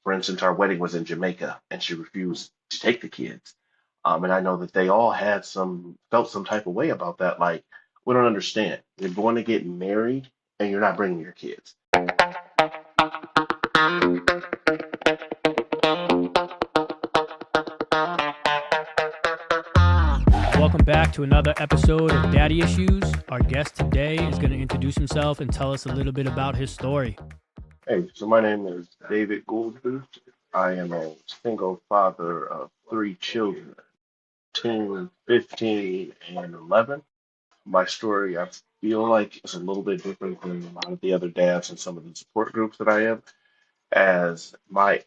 For instance, our wedding was in Jamaica and she refused to take the kids. And I know that they all had felt some type of way about that. Like, we don't understand. You're going to get married and you're not bringing your kids. Welcome back to another episode of Daddy Issues. Our guest today is going to introduce himself and tell us a little bit about his story. Hey, so my name is David Coolsby. I am a single father of three children, 10, 15, and 11. My story, I feel like, is a little bit different than a lot of the other dads and some of the support groups that I am, as my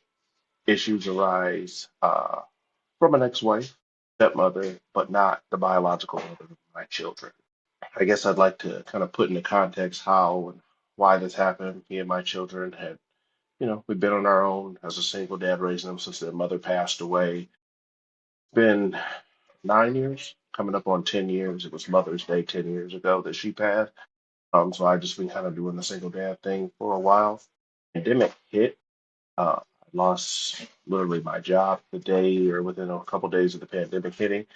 issues arise from an ex-wife, stepmother, but not the biological mother of my children. I guess I'd like to kind of put into context how and why this happened. Me and my children had, we've been on our own as a single dad raising them since their mother passed away. Been 9 years, coming up on 10 years. It was Mother's Day 10 years ago that she passed. So I just been kind of doing the single dad thing for a while. Pandemic hit. I lost literally my job the day or within a couple days of the pandemic hitting.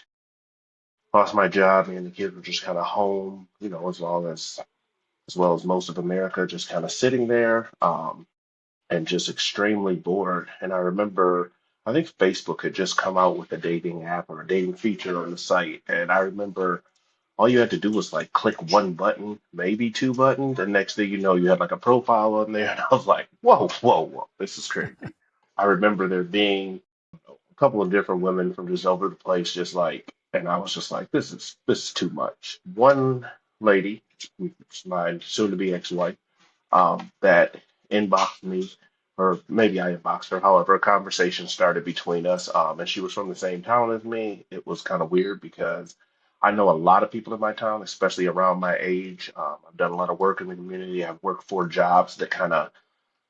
Lost my job. Me and the kids were just kind of home, as well as most of America, just kind of sitting there, and just extremely bored. And I remember, I think Facebook had just come out with a dating app or a dating feature on the site, and I remember all you had to do was like click one button, maybe two buttons, and next thing you know, you had like a profile on there, and I was like, whoa, whoa, whoa, this is crazy. I remember there being a couple of different women from just over the place, just like, and I was just like, this is too much. One lady, my soon-to-be ex-wife, that inboxed me, or maybe I inboxed her. However, a conversation started between us, and she was from the same town as me. It was kind of weird because I know a lot of people in my town, especially around my age. I've done a lot of work in the community. I've worked for jobs that kind of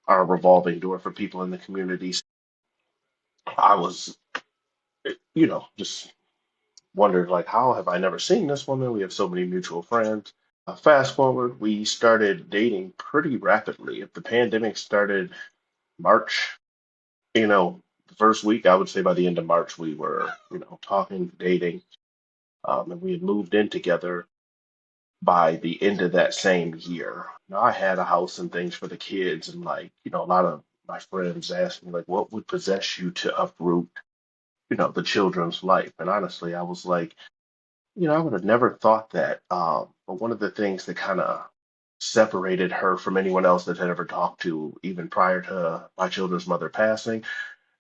are a revolving door for people in the community. I was, just wondered like, how have I never seen this woman? We have so many mutual friends. Fast forward, we started dating pretty rapidly. If the pandemic started March, the first week, I would say by the end of March, we were, talking, dating, and we had moved in together by the end of that same year. Now, I had a house and things for the kids, and like, a lot of my friends asked me, like, what would possess you to uproot, the children's life? And honestly, I was like, I would have never thought that. But one of the things that kind of separated her from anyone else that had ever talked to, even prior to my children's mother passing,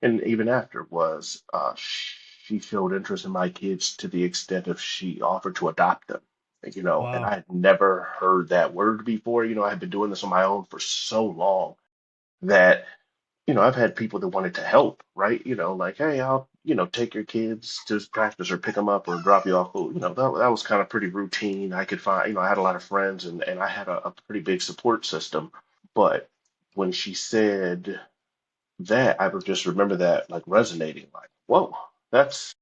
and even after, was she showed interest in my kids to the extent of she offered to adopt them. And I Wow. had never heard that word before. I had been doing this on my own for so long that I've had people that wanted to help, right? Like, hey, I'll, take your kids to practice or pick them up or drop you off. Well, that was kind of pretty routine. I could find, I had a lot of friends and I had a pretty big support system. But when she said that, I would just remember that like resonating, like, whoa, that's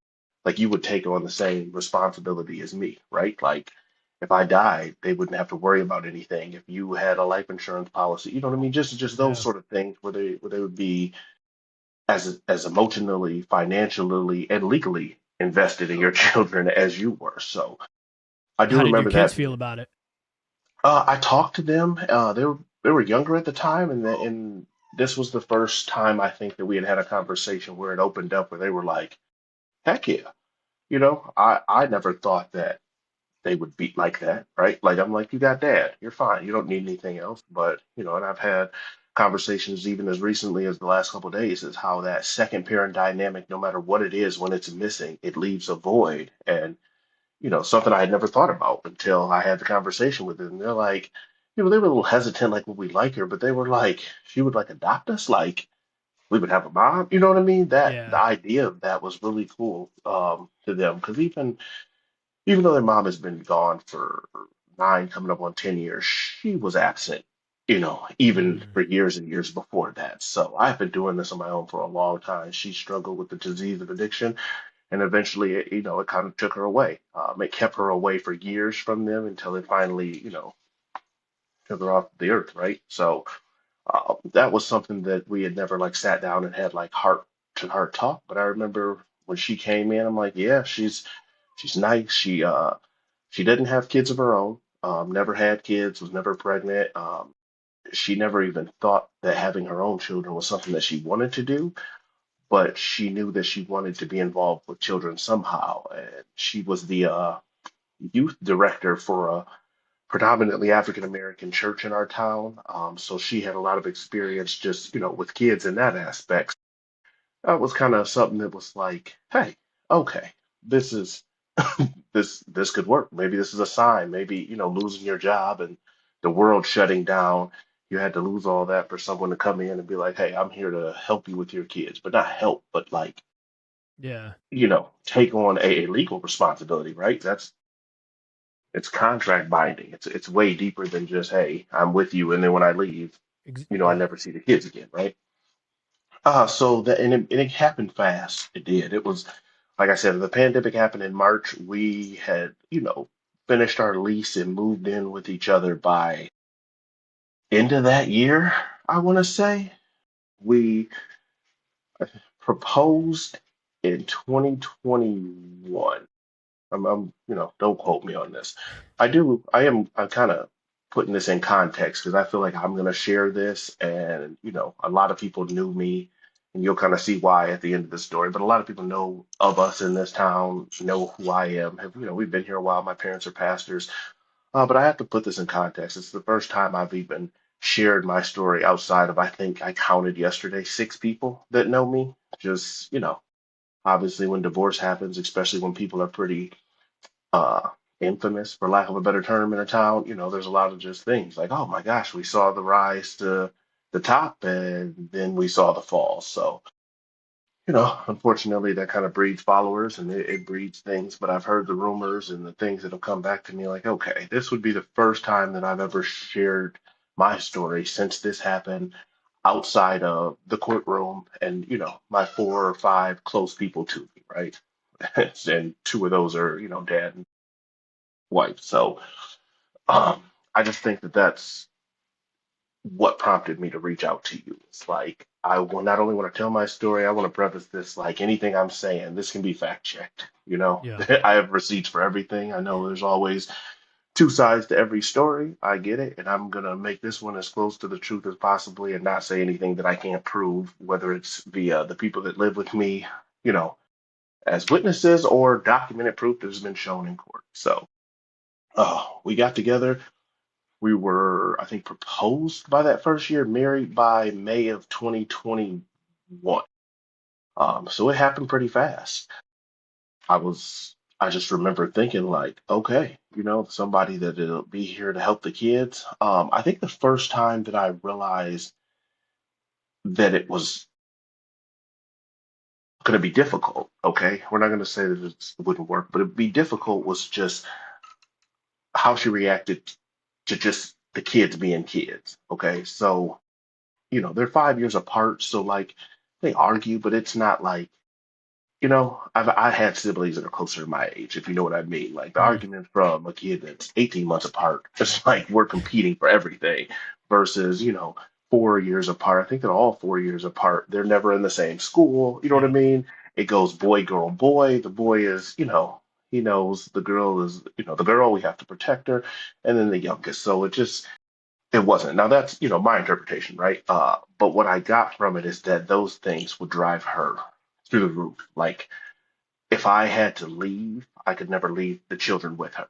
like you would take on the same responsibility as me, right? Like, if I died, they wouldn't have to worry about anything. If you had a life insurance policy, you know what I mean? Just those Yeah. sort of things where they would be as emotionally, financially, and legally invested in your children as you were. So I do How did your remember kids that. feel about it? I talked to them. They were younger at the time, and this was the first time I think that we had had a conversation where it opened up, where they were like, "Heck yeah." I never thought that they would be like that, right? Like, I'm like, you got dad, you're fine, you don't need anything else. But and I've had conversations even as recently as the last couple of days, is how that second parent dynamic, no matter what it is, when it's missing, it leaves a void. And something I had never thought about until I had the conversation with them. They're like, they were a little hesitant, like, would we like her? But they were like, she would like adopt us, like we would have a mom. You know what I mean? That the Yeah. idea of that was really cool, to them, because even though their mom has been gone for 9, coming up on 10 years, she was absent, even Mm. for years and years before that. So I've been doing this on my own for a long time. She struggled with the disease of addiction, and eventually, it kind of took her away. It kept her away for years from them until it finally, took her off the earth, right? So That was something that we had never like sat down and had like heart to heart talk. But I remember when she came in, I'm like, yeah, she's nice. She didn't have kids of her own. Never had kids. Was never pregnant. She never even thought that having her own children was something that she wanted to do. But she knew that she wanted to be involved with children somehow. And she was the youth director for a predominantly African American church in our town. So she had a lot of experience just, with kids in that aspect. That was kind of something that was like, hey, okay, this is this could work. Maybe this is a sign. Maybe, losing your job and the world shutting down, you had to lose all that for someone to come in and be like, hey, I'm here to help you with your kids, but not help, but like, Yeah. take on a legal responsibility, right? It's contract binding. It's way deeper than just, hey, I'm with you, and then when I leave, I Yeah. never see the kids again, right? So that and it happened fast. It did. It was like I said, the pandemic happened in March. We had, finished our lease and moved in with each other by end of that year, I want to say. We proposed in 2021. Don't quote me on this. I'm kind of putting this in context because I feel like I'm going to share this, and, a lot of people knew me, and you'll kind of see why at the end of the story. But a lot of people know of us in this town, know who I am. We've been here a while. My parents are pastors, but I have to put this in context. It's the first time I've even shared my story outside of, I think I counted yesterday, 6 people that know me. Just, obviously when divorce happens, especially when people are pretty uh infamous, for lack of a better term, in a town, there's a lot of just things like, oh my gosh, we saw the rise to the top and then we saw the fall. So, unfortunately that kind of breeds followers, and it breeds things. But I've heard the rumors and the things that have come back to me like, okay, this would be the first time that I've ever shared my story since this happened outside of the courtroom and, my 4 or 5 close people to me, right? And two of those are, dad and wife. So um, I just think that that's what prompted me to reach out to you. It's like I will not only want to tell my story, I want to preface this like anything I'm saying, this can be fact checked. Yeah. I have receipts for everything. I know there's always two sides to every story. I get it, and I'm gonna make this one as close to the truth as possibly, and not say anything that I can't prove, whether it's via the people that live with me, you know, as witnesses, or documented proof that has been shown in court. So, we got together. We were, I think, proposed by that first year, married by May of 2021. So it happened pretty fast. I just remember thinking like, okay, somebody that'll be here to help the kids. I think the first time that I realized that it was going to be difficult, okay, we're not going to say that it wouldn't work, but it'd be difficult, was just how she reacted to just the kids being kids. Okay, so they're 5 years apart, so like they argue, but it's not like, I had siblings that are closer to my age, if you know what I mean. Like the Mm. argument from a kid that's 18 months apart, it's like we're competing for everything versus, 4 years apart. I think they're all 4 years apart. They're never in the same school. You know what I Yeah. mean? It goes boy, girl, boy. The boy is, he knows the girl is, the girl, we have to protect her. And then the youngest. So it wasn't. Now that's, my interpretation, right? But what I got from it is that those things would drive her through the roof. Like if I had to leave, I could never leave the children with her.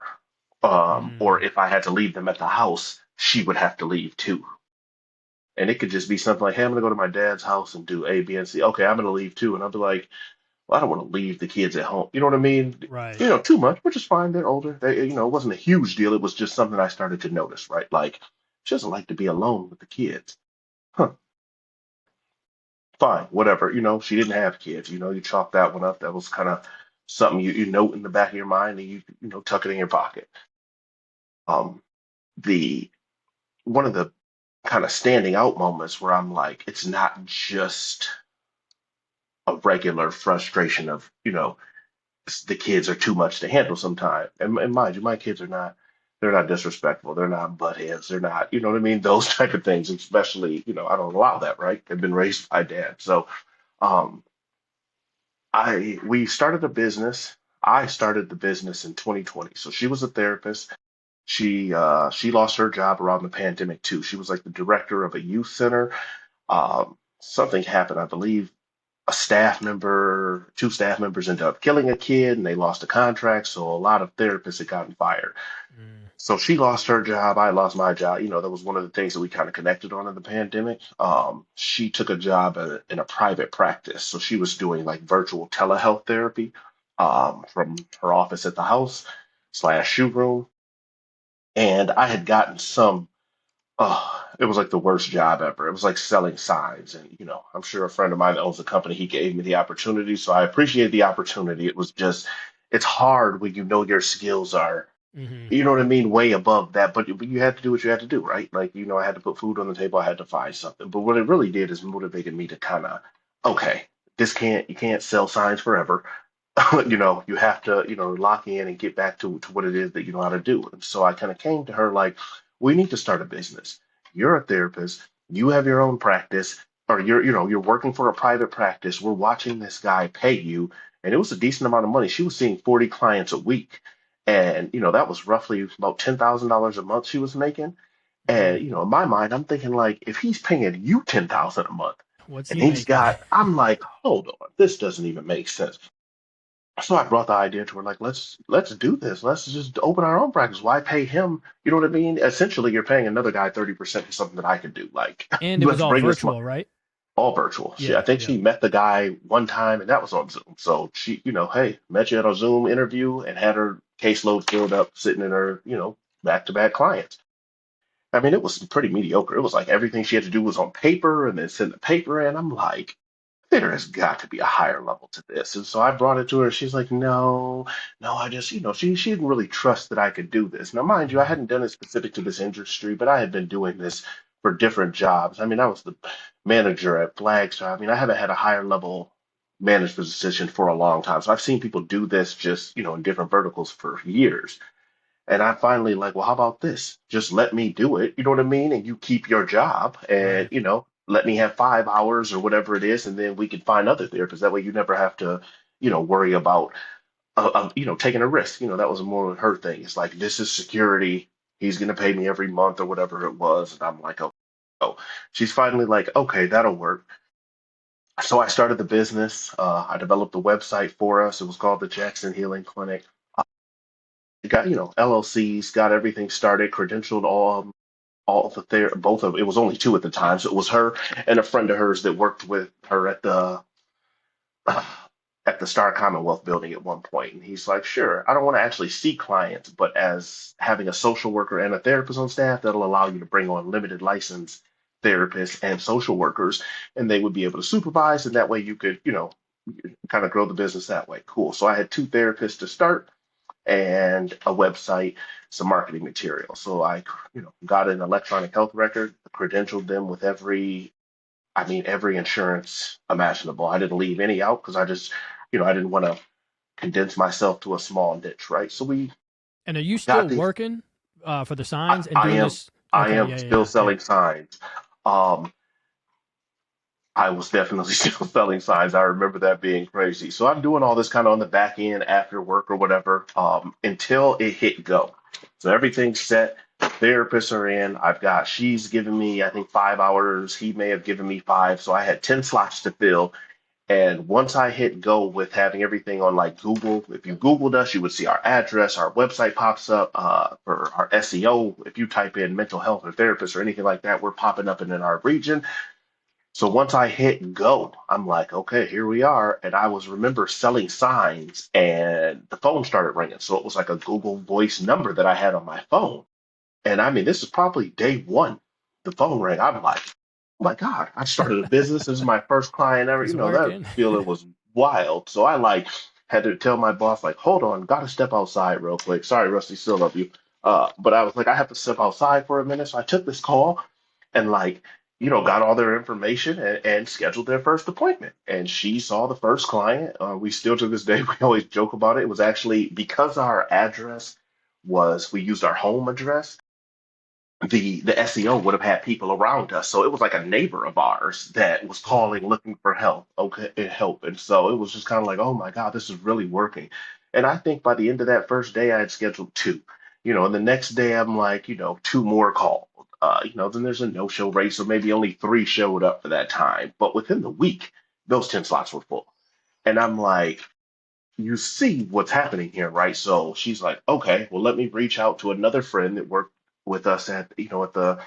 Or Mm. if I had to leave them at the house, she would have to leave too. And it could just be something like, hey, I'm gonna go to my dad's house and do A, B, and C. Okay, I'm gonna leave too. And I'll be like, well, I don't want to leave the kids at home. You know what I mean? Right. Too much, which is fine. They're older. It wasn't a huge deal. It was just something I started to notice, right? Like, she doesn't like to be alone with the kids. Huh, fine, whatever. She didn't have kids. You chalk that one up. That was kind of something you note in the back of your mind, and you tuck it in your pocket. Um, the One of the kind of standing out moments where I'm like, it's not just a regular frustration of, the kids are too much to handle sometimes. And mind you, my kids are not. they're not disrespectful. They're not butt heads. They're not, you know what I mean? Those type of things, especially, I don't allow that, right? They've been raised by dad. So, um, we started a business. I started the business in 2020. So she was a therapist. She lost her job around the pandemic too. She was like the director of a youth center. Something happened, I believe. Two staff members ended up killing a kid, and they lost a contract. So a lot of therapists had gotten fired. Mm, So she lost her job. I lost my job. That was one of the things that we kind of connected on in the pandemic. She took a job in a private practice. So she was doing like virtual telehealth therapy from her office at the house slash shoe room. And I had gotten it was like the worst job ever. It was like selling signs. And, I'm sure a friend of mine that owns the company, he gave me the opportunity. So I appreciated the opportunity. It's hard when you know your skills are, hmm you know what I mean, way above that. But you had to do what you had to do, right? Like, I had to put food on the table. I had to find something. But what it really did is motivated me to kind of, okay, you can't sell signs forever. You have to, lock in and get back to what it is that you know how to do. And so I kind of came to her like, we need to start a business. You're a therapist, you have your own practice, or you're working for a private practice. We're watching this guy pay you, and it was a decent amount of money. She was seeing 40 clients a week. And, that was roughly about $10,000 a month she was making. mm. And, in my mind, I'm thinking like, if he's paying you 10,000 a month, What's and he making? I'm like, hold on, this doesn't even make sense. So I brought the idea to her, like, let's do this. Let's just open our own practice. Why pay him? You know what I mean? Essentially, you're paying another guy 30% for something that I could do. Like, And it was let's all bring this money virtual, right? all virtual. I Yeah, think yeah. she met the guy one time, and that was on Zoom. So she, hey, met you at a Zoom interview and had her caseload filled up, sitting in her, back-to-back clients. I mean, it was pretty mediocre. It was like everything she had to do was on paper and then send the paper in. I'm like, there has got to be a higher level to this. And so I brought it to her. She's like, no, no, I just, she didn't really trust that I could do this. Now, mind you, I Mm, hadn't done it specific to this industry, but I had been doing this for different jobs. I mean, I was the manager at Flagship. I mean, I haven't had a higher level management position for a long time. So I've seen people do this just, in different verticals for years. And I finally like, well, how about this? Just let me do it. You know what I mean? And you keep your job and, right. let me have 5 hours or whatever it is. And then we can find other therapists. That way you never have to, worry about, taking a risk. That was more of her thing. It's like, this is security. He's going to pay me every month or whatever it was. And I'm like, oh, she's finally like, okay, that'll work. So I started the business. I developed the website for us. It was called the Jackson Healing Clinic. Got LLCs, got everything started, credentialed all of the both of it was only two at the time, so it was her and a friend of hers that worked with her at the Star Commonwealth building at one point. And he's like, sure, I don't want to actually see clients, but as having a social worker and a therapist on staff, that'll allow you to bring on limited license therapists and social workers, and they would be able to supervise, and that way you could, kind of grow the business that way. Cool. So I had two therapists to start and a website, some marketing material. So I, got an electronic health record, credentialed them with every insurance imaginable. I didn't leave any out because I just, I didn't want to condense myself to a small niche, right? So we And are you got still these. working for the I, signs and I doing am, this? I Okay, am yeah, still yeah, yeah. selling signs. Um, I was definitely still selling signs. I remember that being crazy. So I'm doing all this kind of on the back end after work or whatever, until it hit go. So everything's set. Therapists are in. She's given me, I think, 5 hours. He may have given me five. So I had 10 slots to fill. And once I hit go with having everything on like Google, if you Googled us, you would see our address, our website pops up for our SEO. If you type in mental health or therapist or anything like that, we're popping up in our region. So once I hit go, I'm like, okay, here we are. And I remember selling signs and the phone started ringing. So it was like a Google Voice number that I had on my phone. And I mean, this is probably day one. The phone rang. I'm like, oh my God, I started a business. This is my first client ever. It's That working. feeling was wild. So I like had to tell my boss, like, hold on, gotta step outside real quick. Sorry, Rusty, still love you. But I was like, I have to step outside for a minute. So I took this call and like, got all their information and scheduled their first appointment. And she saw the first client. We still to this day, we always joke about it. It was actually because our address was we used our home address, the SEO would have had people around us. So it was like a neighbor of ours that was Wow. calling looking for help. Okay, help. And so it was just kind of like, oh my God, this is really working. And I think by the end of that first day, I had scheduled two. And the next day I'm like, two more called. Then there's a no-show rate, so maybe only three showed up for that time. But within the week, those 10 slots were full. And I'm like, you see what's happening here, right? So she's like, okay, well, let me reach out to another friend that worked with us at the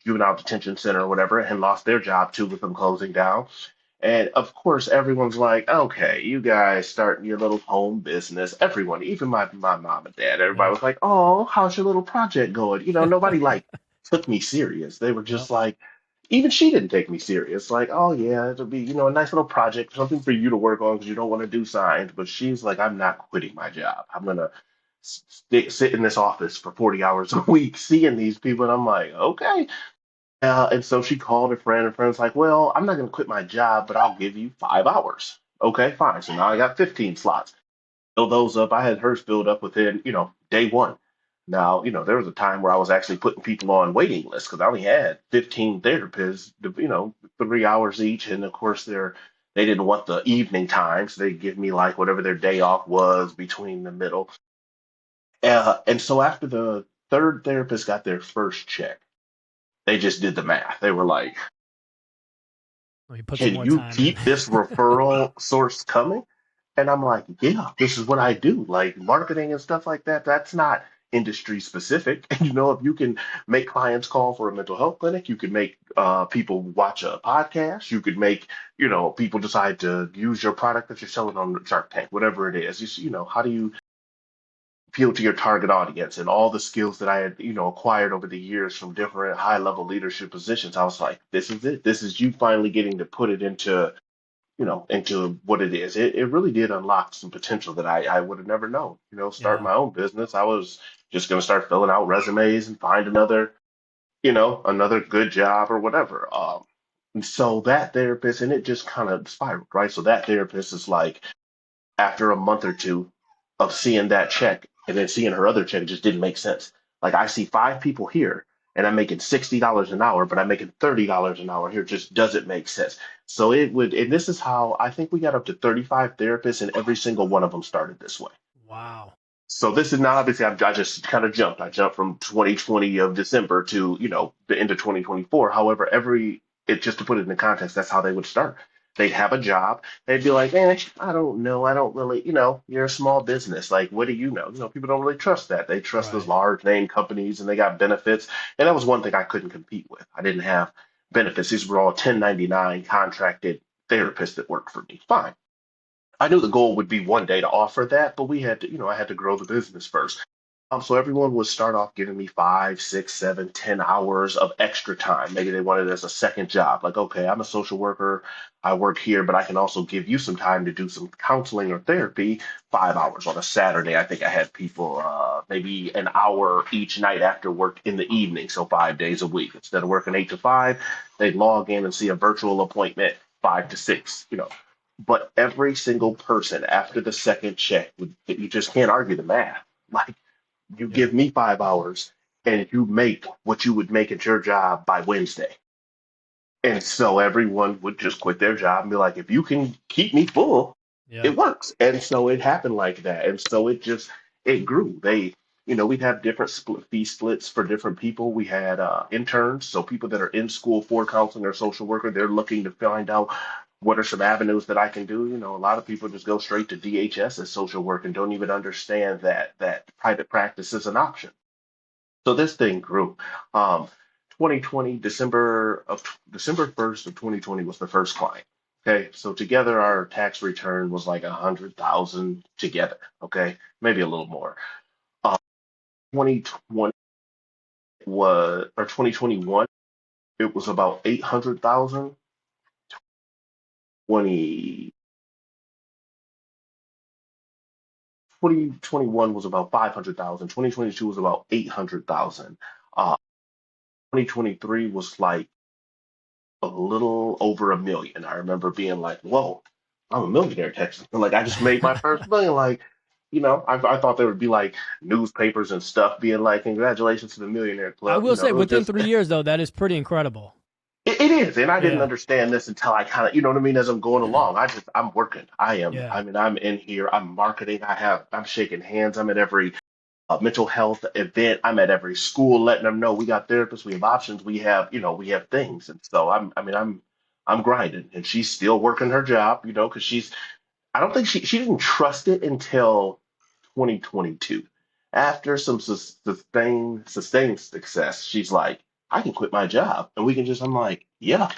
juvenile detention center or whatever, and lost their job too with them closing down. And of course, everyone's like, okay, you guys starting your little home business. Everyone, even my mom and dad, everybody Right. was like, oh, how's your little project going? Nobody like took me serious. They were Yep. just like, even she didn't take me serious. Like, oh yeah, it'll be, a nice little project, something for you to work on because you don't want to do signs. But she's like, I'm not quitting my job. I'm gonna sit in this office for 40 hours a week seeing these people. And I'm like, okay. And so she called a friend, and friend's like, well, I'm not going to quit my job, but I'll give you 5 hours. Okay, fine. So now I got 15 slots. Fill those up. I had hers filled up within, day one. Now, there was a time where I was actually putting people on waiting lists because I only had 15 therapists, 3 hours each. And of course, they didn't want the evening time. So they give me like whatever their day off was between the middle. And so after the third therapist got their first check, they just did the math. They were like, Well, you put some can more you time in. keep this referral source coming? And I'm like, yeah, this is what I do. Like marketing and stuff like that, that's not industry specific. If you can make clients call for a mental health clinic, you can make people watch a podcast, you could make, people decide to use your product that you're selling on Shark Tank, whatever it is. How do you appeal to your target audience and all the skills that I had, acquired over the years from different high level leadership positions. I was like, this is it. This is you finally getting to put it into what it is. It really did unlock some potential that I would have never known. Start Yeah. my own business. I was just going to start filling out resumes and find another good job or whatever. And so that therapist, and it just kind of spiraled, right? So that therapist is like, after a month or two of seeing that check and then seeing her other check, it just didn't make sense. Like I see five people here and I'm making $60 an hour, but I'm making $30 an hour here. It just doesn't make sense. So it would, and this is how I think we got up to 35 therapists, and every single one of them started this way. Wow. So this is not obviously, I just kind of jumped. I jumped from 2020 of December to, the end of 2024. However, just to put it in the context, that's how they would start. They'd have a job. They'd be like, I don't know. I don't really, you're a small business. Like, what do you know? People don't really trust that. They trust those Right. large name companies and they got benefits. And that was one thing I couldn't compete with. I didn't have benefits. These were all 1099 contracted therapists that worked for me. Fine. I knew the goal would be one day to offer that, but we had to, I had to grow the business first. So everyone would start off giving me 5, 6, 7, 10 hours of extra time. Maybe they wanted it as a second job. Like, okay, I'm a social worker. I work here, but I can also give you some time to do some counseling or therapy. 5 hours on a Saturday. I think I had people maybe an hour each night after work in the evening. So 5 days a week. Instead of working 8 to 5, they'd log in and see a virtual appointment 5 to 6. But every single person after the second check, you just can't argue the math. Like, you Yeah. give me 5 hours and you make what you would make at your job by Wednesday. And so everyone would just quit their job and be like, if you can keep me full, Yeah. it works. And so it happened like that. And so it grew. We'd have different fee splits for different people. We had interns, so people that are in school for counseling or social worker, they're looking to find out what are some avenues that I can do. A lot of people just go straight to DHS as social work and don't even understand that private practice is an option. So this thing grew. 2020, December 1st of 2020 was the first client. Okay, so together our tax return was like 100,000 together. Okay, maybe a little more. 2020 or 2021, it was about 800,000. 20 2021 was about 500,000. 2022 was about 800,000. 2023 was like a little over 1 million. I remember being like, whoa, I'm a millionaire, Texas. Like I just made my first million. Like I thought there would be like newspapers and stuff being like, "Congratulations to the Millionaire I Club." will It say, was within just 3 years, though, that is pretty incredible. it is, and I didn't Yeah, understand this until I kind of, you know what I mean, as I'm going along. I'm working. yeah. I mean, I'm in here. I'm marketing. I'm shaking hands. I'm at every mental health event. I'm at every school, letting them know we got therapists, we have options, we have things. And so I'm grinding, and she's still working her job, because I don't think she didn't trust it until 2022. After some sustained success, she's like, I can quit my job and we can just, I'm like, yeah.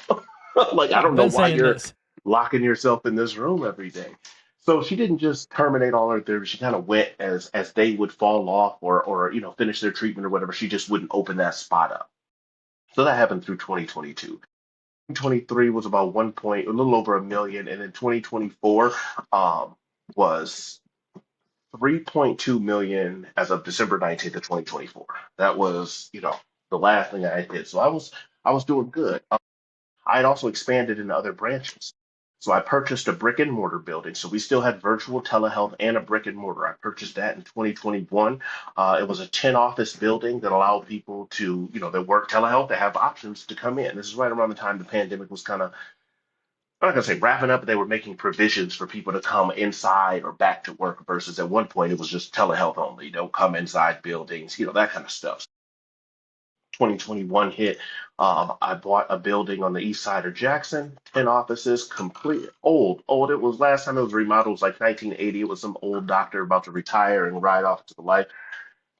Like, I I've don't know been why saying you're this. locking yourself in this room every day. So she didn't just terminate all her therapy. She kind of went as they would fall off or finish their treatment or whatever. She just wouldn't open that spot up. So that happened through 2022. 2023 was about a little over a million, and then 2024 was 3.2 million as of December 19th of 2024. That was, the last thing I did. So I was doing good. I had also expanded into other branches. So I purchased a brick and mortar building. So we still had virtual telehealth and a brick and mortar. I purchased that in 2021. It was a 10 office building that allowed people that work telehealth to have options to come in. This is right around the time the pandemic was kind of, I'm not gonna say wrapping up, but they were making provisions for people to come inside or back to work versus at one point it was just telehealth only. Don't come inside buildings, that kind of stuff. 2021 hit. I bought a building on the east side of Jackson, 10 offices, complete old. It was last time it was remodeled was like 1980. It was some old doctor about to retire and ride off to the life.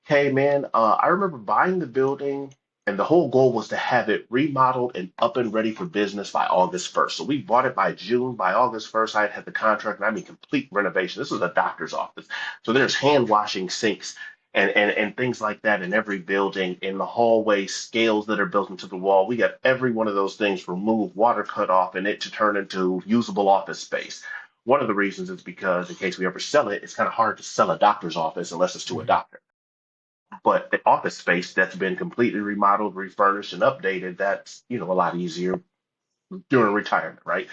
Hey man, I remember buying the building, and the whole goal was to have it remodeled and up and ready for business by August 1st. So we bought it by June. By August 1st, I had the contract, and I mean complete renovation. This is a doctor's office. So there's hand washing sinks and things like that in every building, in the hallway, scales that are built into the wall. We got every one of those things removed, water cut off, and it to turn into usable office space. One of the reasons is because in case we ever sell it, it's kind of hard to sell a doctor's office unless it's to a Hmm. doctor. But the office space that's been completely remodeled, refurnished, and updated, that's, a lot easier during retirement, right?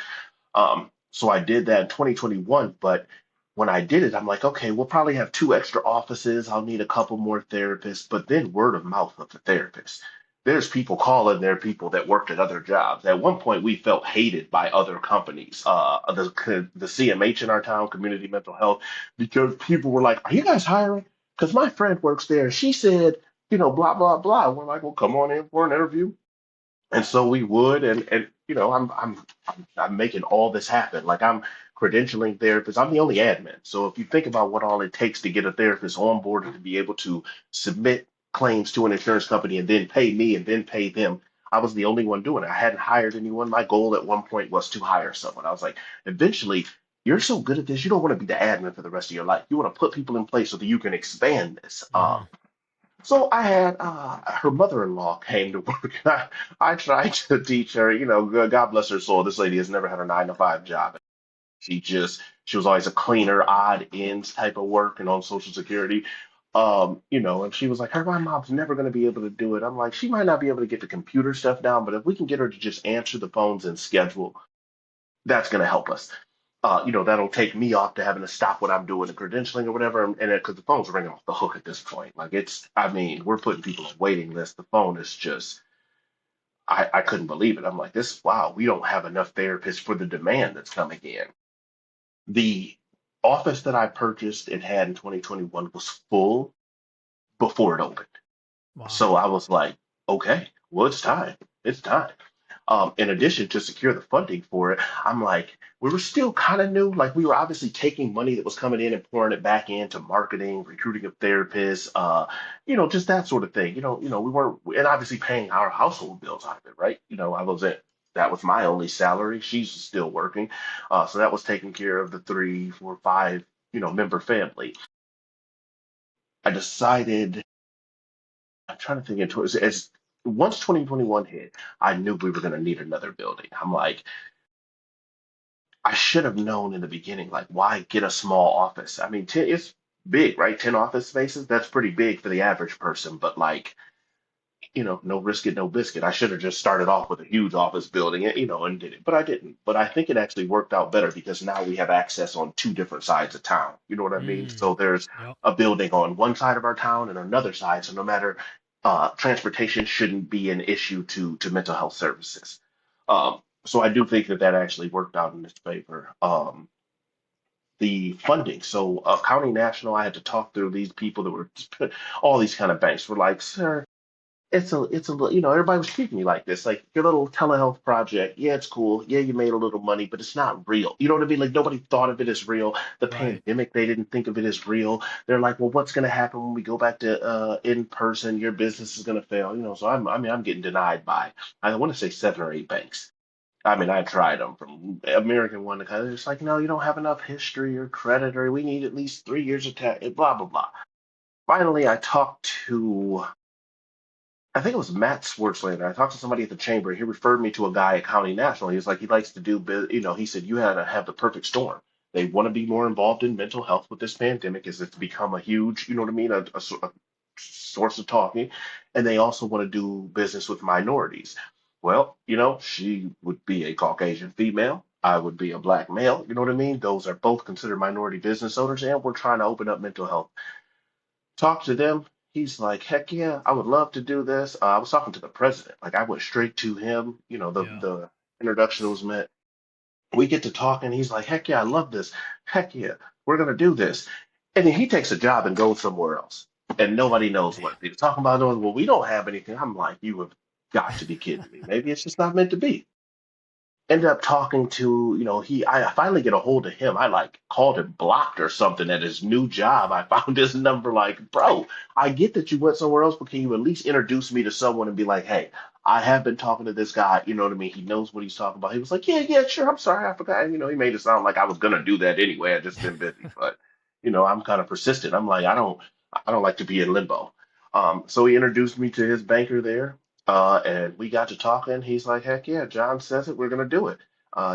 So I did that in 2021, but when I did it, I'm like, okay, we'll probably have two extra offices. I'll need a couple more therapists, but then word of mouth of the therapists. There's people calling their people that worked at other jobs. At one point, we felt hated by other companies, the CMH in our town, Community Mental Health, because people were like, "Are you guys hiring?" Because my friend works there. She said, blah blah blah. We're like, "Well, come on in for an interview." And so we would, and I'm making all this happen. Like I'm credentialing therapists. I'm the only admin. So if you think about what all it takes to get a therapist on board and to be able to submit claims to an insurance company and then pay me and then pay them, I was the only one doing it. I hadn't hired anyone. My goal at one point was to hire someone. I was like, eventually, you're so good at this, you don't want to be the admin for the rest of your life. You want to put people in place so that you can expand this. Hmm. So I had her mother-in-law came to work. I tried to teach her, God bless her soul. This lady has never had a 9 to 5 job. She was always a cleaner, odd ends type of work and on Social Security. And she was like, my mom's never going to be able to do it. I'm like, she might not be able to get the computer stuff down, but if we can get her to just answer the phones and schedule, that's going to help us. That'll take me off to having to stop what I'm doing, the credentialing or whatever. And because the phone's ringing off the hook at this point. Like I mean, we're putting people on waiting lists. The phone is just, I couldn't believe it. I'm like, wow, we don't have enough therapists for the demand that's coming in. The office that I purchased and had in 2021 was full before it opened. Wow. So I was like, okay, well, it's time. It's time. In addition to secure the funding for it, I'm like, we were still kind of new. Like we were obviously taking money that was coming in and pouring it back into marketing, recruiting of therapists, just that sort of thing. We weren't, and obviously paying our household bills out of it, right? That was my only salary. She's still working, so that was taking care of the three, four, five, member family. I decided I'm trying to think into it. As once 2021 hit, I knew we were going to need another building. I'm like, I should have known in the beginning, like, why get a small office? I mean, 10, it's big, right? 10 office spaces, that's pretty big for the average person. But like, no risk it, no biscuit. I should have just started off with a huge office building, and did it, but I didn't. But I think it actually worked out better because now we have access on two different sides of town. You know what I mean? Mm. So there's Yep. a building on one side of our town and another side. So no matter transportation shouldn't be an issue to mental health services. So I do think that that actually worked out in its favor. The funding. So County National, I had to talk through these people that were all these kind of banks were like, sir, everybody was treating me like this, like your little telehealth project. Yeah, it's cool. Yeah, you made a little money, but it's not real. You know what I mean? Like nobody thought of it as real. The Right. pandemic, they didn't think of it as real. They're like, well, what's going to happen when we go back to in person? Your business is going to fail. So I'm getting denied by, I want to say 7 or 8 banks. I mean, I tried them from American One to kind of just like, no, you don't have enough history or credit, or we need at least 3 years of tax, blah, blah, blah. Finally, I talked to, I think it was Matt Swartzlander. I talked to somebody at the chamber. He referred me to a guy at County National. He was like, he likes to do, he said, you had to have the perfect storm. They want to be more involved in mental health with this pandemic as it's become a huge, you know what I mean, a source of talking. And they also want to do business with minorities. Well, she would be a Caucasian female. I would be a black male. You know what I mean? Those are both considered minority business owners, and we're trying to open up mental health. Talk to them. He's like, heck yeah, I would love to do this. I was talking to the president. Like I went straight to him. Yeah. The introduction was met. We get to talking. He's like, heck yeah, I love this. Heck yeah, we're gonna do this. And then he takes a job and goes somewhere else, and nobody knows Damn. what he's talking about. Well, we don't have anything. I'm like, you have got to be kidding me. Maybe it's just not meant to be. Ended up talking to, I finally get a hold of him. I like called him blocked or something at his new job. I found his number like, bro, I get that you went somewhere else, but can you at least introduce me to someone and be like, hey, I have been talking to this guy. You know what I mean? He knows what he's talking about. He was like, yeah, yeah, sure. I'm sorry. I forgot. He made it sound like I was going to do that anyway. I just been busy, but I'm kind of persistent. I'm like, I don't like to be in limbo. So he introduced me to his banker there. And we got to talking. He's like, heck yeah, John says it. We're going to do it.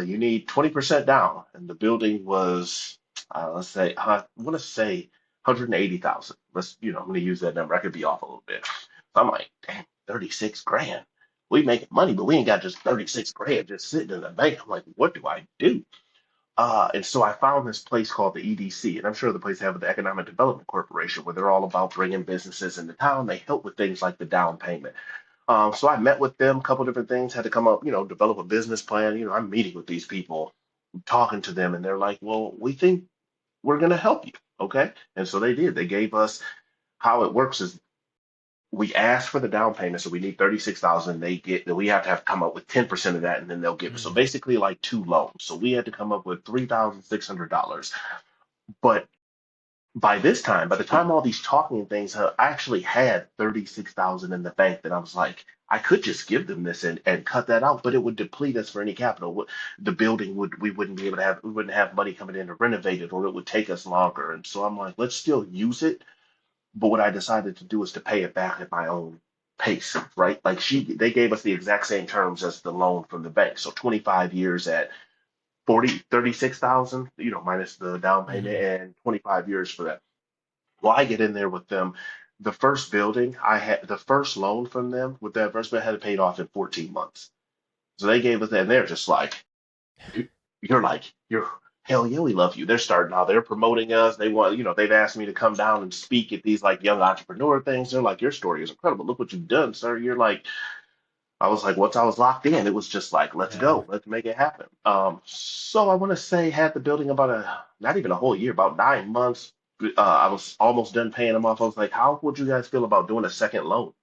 You need 20% down. And the building was, let's say, I want to say 180,000. I'm going to use that number. I could be off a little bit. So I'm like, damn, 36 grand. We making money, but we ain't got just 36 grand just sitting in the bank. I'm like, what do I do? And so I found this place called the EDC, and I'm sure the place have the Economic Development Corporation, where they're all about bringing businesses into town. They help with things like the down payment. So I met with them, a couple different things, had to come up, develop a business plan. I'm meeting with these people, talking to them, and they're like, well, we think we're going to help you. Okay. And so they did. They gave us how it works is we ask for the down payment. So we need 36,000. We have to come up with 10% of that, and then they'll give us. So Mm. basically like two loans. So we had to come up with $3,600. But by the time all these talking things, I actually had 36,000 in the bank that I was like, I could just give them this and cut that out, but it would deplete us for any capital. The building we wouldn't be able to have, we wouldn't have money coming in to renovate it, or it would take us longer. And so I'm like, let's still use it. But what I decided to do is to pay it back at my own pace, right? Like they gave us the exact same terms as the loan from the bank. So 25 years at 36,000, minus the down payment, Mm. and 25 years for that. Well, I get in there with them. The first building, I had the first loan from them with that first I had it paid off in 14 months. So they gave us that, and they're just like, you're hell yeah, we love you. They're starting out, they're promoting us. They want, they've asked me to come down and speak at these like young entrepreneur things. They're like, your story is incredible. Look what you've done, sir. You're like, I was like, once I was locked in, it was just like, let's Yeah. go, let's make it happen. So I want to say had the building about not even a whole year, about 9 months. I was almost done paying them off. I was like, how would you guys feel about doing a second loan?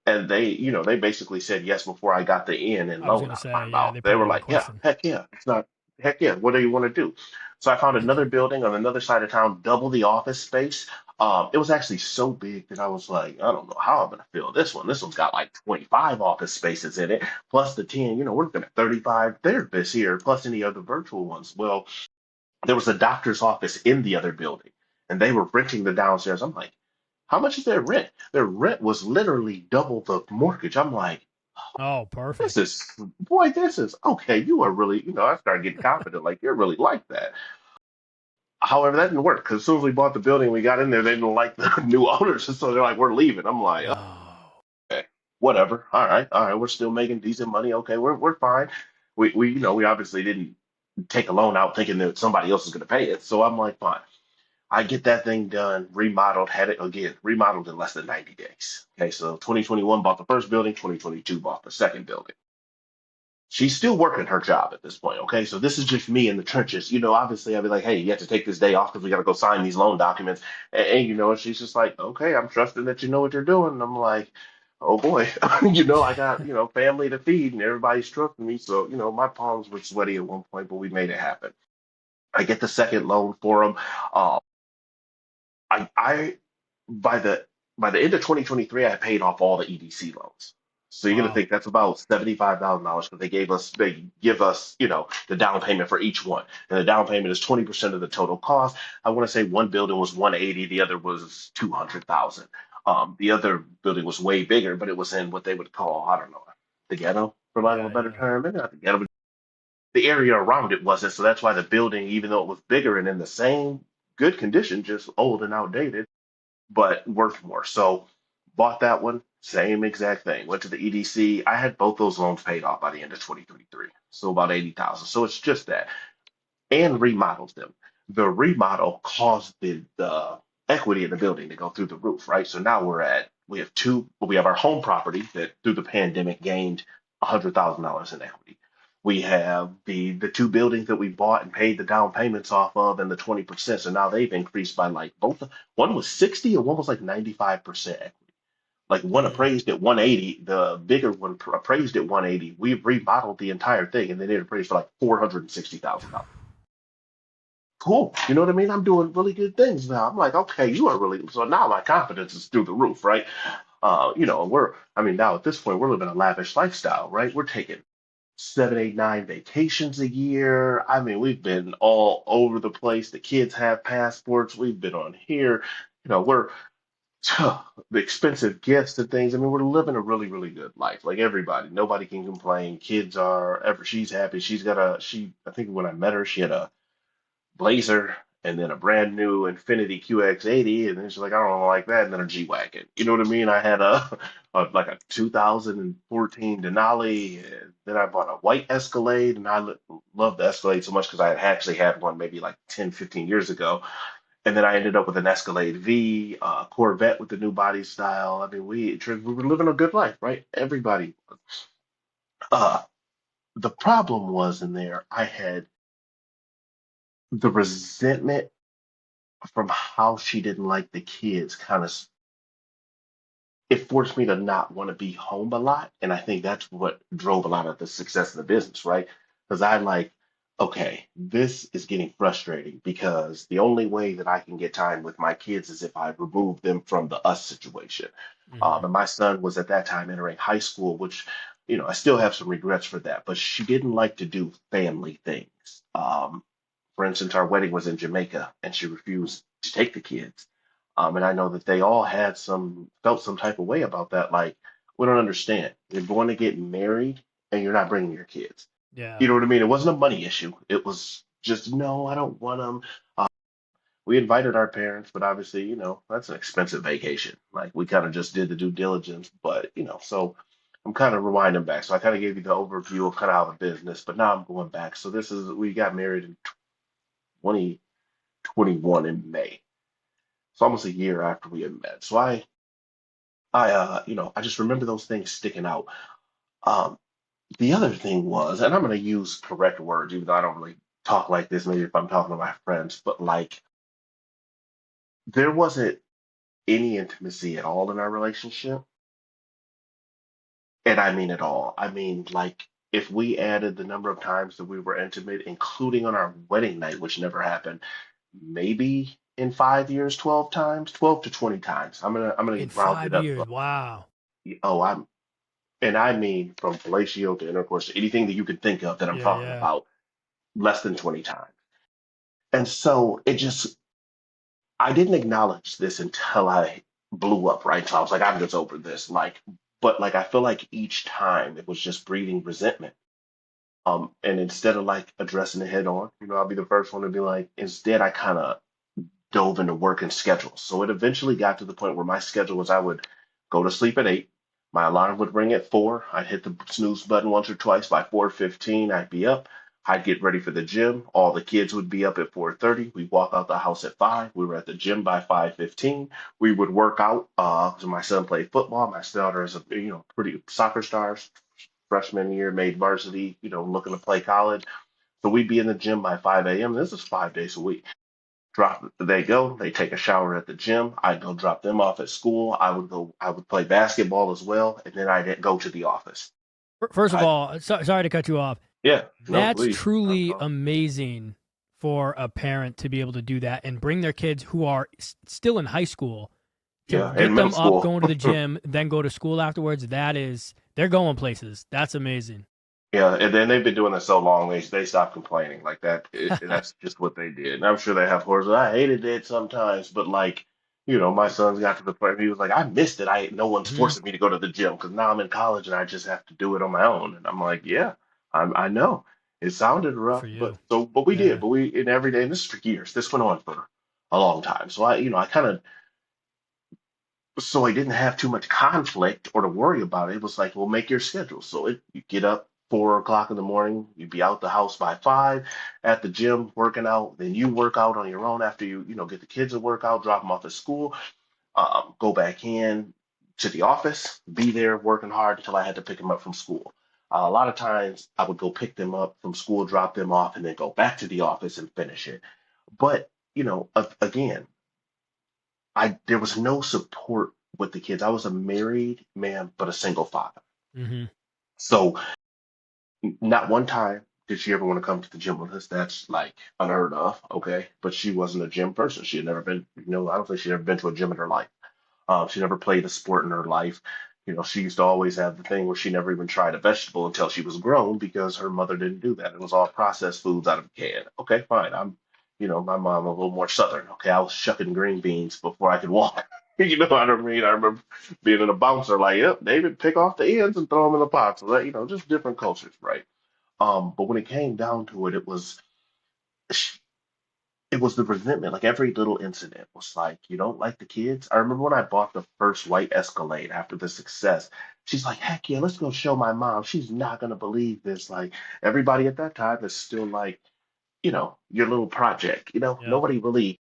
And they basically said yes before I got the in and I was loan gonna out of my say, yeah, mouth. they They were probably like, yeah, requested. heck yeah, it's not, heck yeah, what do you want to do? So I found another building on another side of town, double the office space. It was actually so big that I was like, I don't know how I'm gonna fill this one. This one's got like 25 office spaces in it, plus the 10. We're looking at 35 therapists here, plus any other virtual ones. Well, there was a doctor's office in the other building, and they were renting the downstairs. I'm like, how much is their rent? Their rent was literally double the mortgage. I'm like, Oh, this perfect. is, boy, this is okay. You are really, I started getting confident, like you're really like that. However, that didn't work because as soon as we bought the building, we got in there, they didn't like the new owners. So they're like, we're leaving. I'm like, Oh. okay. whatever. All right, we're still making decent money. Okay, we're fine. We obviously didn't take a loan out thinking that somebody else is going to pay it. So I'm like, fine. I get that thing done, remodeled, had it again, remodeled in less than 90 days. Okay, so 2021 bought the first building, 2022 bought the second building. She's still working her job at this point. Okay, so this is just me in the trenches. Obviously I'd be like, hey, you have to take this day off because we got to go sign these loan documents. And she's just like, okay, I'm trusting that you know what you're doing. And I'm like, oh boy, I got, family to feed and everybody's trusting me. So, my palms were sweaty at one point, but we made it happen. I get the second loan for them. I by the by the end of 2023, I paid off all the EDC loans. So you're gonna Wow. think that's about $75,000 because they give us, the down payment for each one. And the down payment is 20% of the total cost. I want to say one building was 180, the other was 200,000. The other building was way bigger, but it was in what they would call, I don't know, the ghetto, for lack of a Yeah, better yeah. term. Maybe not the ghetto, but the area around it wasn't. So that's why the building, even though it was bigger and in the same good condition, just old and outdated, but worth more. So bought that one, same exact thing. Went to the EDC. I had both those loans paid off by the end of 2023. So about 80,000. So it's just that and remodeled them. The remodel caused the equity in the building to go through the roof, right? So now we have our home property that through the pandemic gained $100,000 in equity. We have the two buildings that we bought and paid the down payments off of and the 20%. So now they've increased by like both. One was 60 and one was like 95% equity. Like one Mm. appraised at 180, the bigger one appraised at 180. We've remodeled the entire thing and then it appraised for like $460,000. Cool. You know what I mean? I'm doing really good things now. I'm like, okay, you are really, so now my confidence is through the roof, right? I mean, now at this point, we're living a lavish lifestyle, right? We're taking 7, 8, 9 vacations a year. I mean, we've been all over the place. The kids have passports. We've been on here. We're the expensive gifts and things. I mean, we're living a really, really good life. Like everybody, nobody can complain. Kids are ever. She's happy. I think when I met her, she had a Blazer and then a brand new Infiniti QX80, and then she's like, I don't like that, and then a G-Wagon. You know what I mean? I had like a 2014 Denali, and then I bought a white Escalade, and love the Escalade so much because I had actually had one maybe like 10, 15 years ago, and then I ended up with an Escalade V, Corvette with the new body style. I mean, we were living a good life, right? Everybody. Uh, the problem was in there, I had the resentment from how she didn't like the kids kind of it forced me to not want to be home a lot. And I think that's what drove a lot of the success of the business, right? Because okay, this is getting frustrating because the only way that I can get time with my kids is if I remove them from the us situation. Hmm. And my son was at that time entering high school, which, I still have some regrets for that, but she didn't like to do family things. For instance, our wedding was in Jamaica and she refused to take the kids. And I know that they all felt some type of way about that. Like, we don't understand. You're going to get married and you're not bringing your kids. You Yeah. know what I mean? It wasn't a money issue. It was just, no, I don't want them. We invited our parents, but obviously, that's an expensive vacation. Like, we kind of just did the due diligence, but, so I'm kind of rewinding back. So I kind of gave you the overview of kind of how the business, but now I'm going back. So we got married in 2021 in May. It's almost a year after we had met. So I just remember those things sticking out. Um, the other thing was, and I'm going to use correct words, even though I don't really talk like this, maybe if I'm talking to my friends, but like there wasn't any intimacy at all in our relationship. And I mean it all. I mean, like, if we added the number of times that we were intimate, including on our wedding night, which never happened, maybe in 5 years, 12 times, 12 to 20 times. I'm gonna In round it five up. years. Wow. Oh, and I mean from fellatio to intercourse to anything that you can think of that I'm Yeah, talking yeah. about, less than 20 times. And so I didn't acknowledge this until I blew up, right? So I was like, I'm just over this. But like I feel like each time it was just breeding resentment. And instead of like addressing it head on, I'll be the first one to be like, instead I kind of dove into work and schedules. So it eventually got to the point where my schedule was I would go to sleep at 8. My alarm would ring at 4. I'd hit the snooze button once or twice. By 4:15, I'd be up. I'd get ready for the gym. All the kids would be up at 4:30. We'd walk out the house at 5. We were at the gym by 5:15. We would work out. So my son played football. My daughter is a pretty soccer star. Freshman year, made varsity. Looking to play college. So we'd be in the gym by 5 a.m. This is 5 days a week. They go, they take a shower at the gym. I'd go drop them off at school. I would play basketball as well, and then I'd go to the office. First of I all, sorry to cut you off. Yeah, no, That's please. truly amazing for a parent to be able to do that and bring their kids who are still in high school to Yeah, in get middle them up, school. going to the gym, then go to school afterwards. They're going places. That's amazing. Yeah, and then they've been doing it so long, they stopped complaining like that. That's just what they did. And I'm sure they have horses. I hated it sometimes, but like, my son's got to the point where he was like, I missed it. No one's Hmm. forcing me to go to the gym because now I'm in college and I just have to do it on my own. And I'm like, yeah, I know. It sounded Good rough, for but you. we did. Yeah. But we in every day, and this is for years. This went on for a long time. So I kind of so I didn't have too much conflict or to worry about it. It was like, well, make your schedule. So you get up 4 o'clock in the morning, you'd be out the house by 5 at the gym working out. Then you work out on your own after get the kids to work out, drop them off at school, go back in to the office, be there working hard until I had to pick them up from school. A lot of times I would go pick them up from school, drop them off, and then go back to the office and finish it. But, again, there was no support with the kids. I was a married man, but a single father. Hmm. So not one time did she ever want to come to the gym with us. That's like unheard of. Okay. But she wasn't a gym person. She had never been, I don't think she'd ever been to a gym in her life. She never played a sport in her life. She used to always have the thing where she never even tried a vegetable until she was grown because her mother didn't do that. It was all processed foods out of a can. Okay, fine. My mom a little more southern. Okay, I was shucking green beans before I could walk. You know what I mean? I remember being in a bouncer like, yep, David, pick off the ends and throw them in the pot. So that, just different cultures, right? But when it came down to it, it was the resentment. Like every little incident was like, you don't like the kids. I remember when I bought the first white Escalade after the success. She's like, heck yeah, let's go show my mom. She's not gonna believe this. Like everybody at that time is still like, your little project. Yep. Nobody really.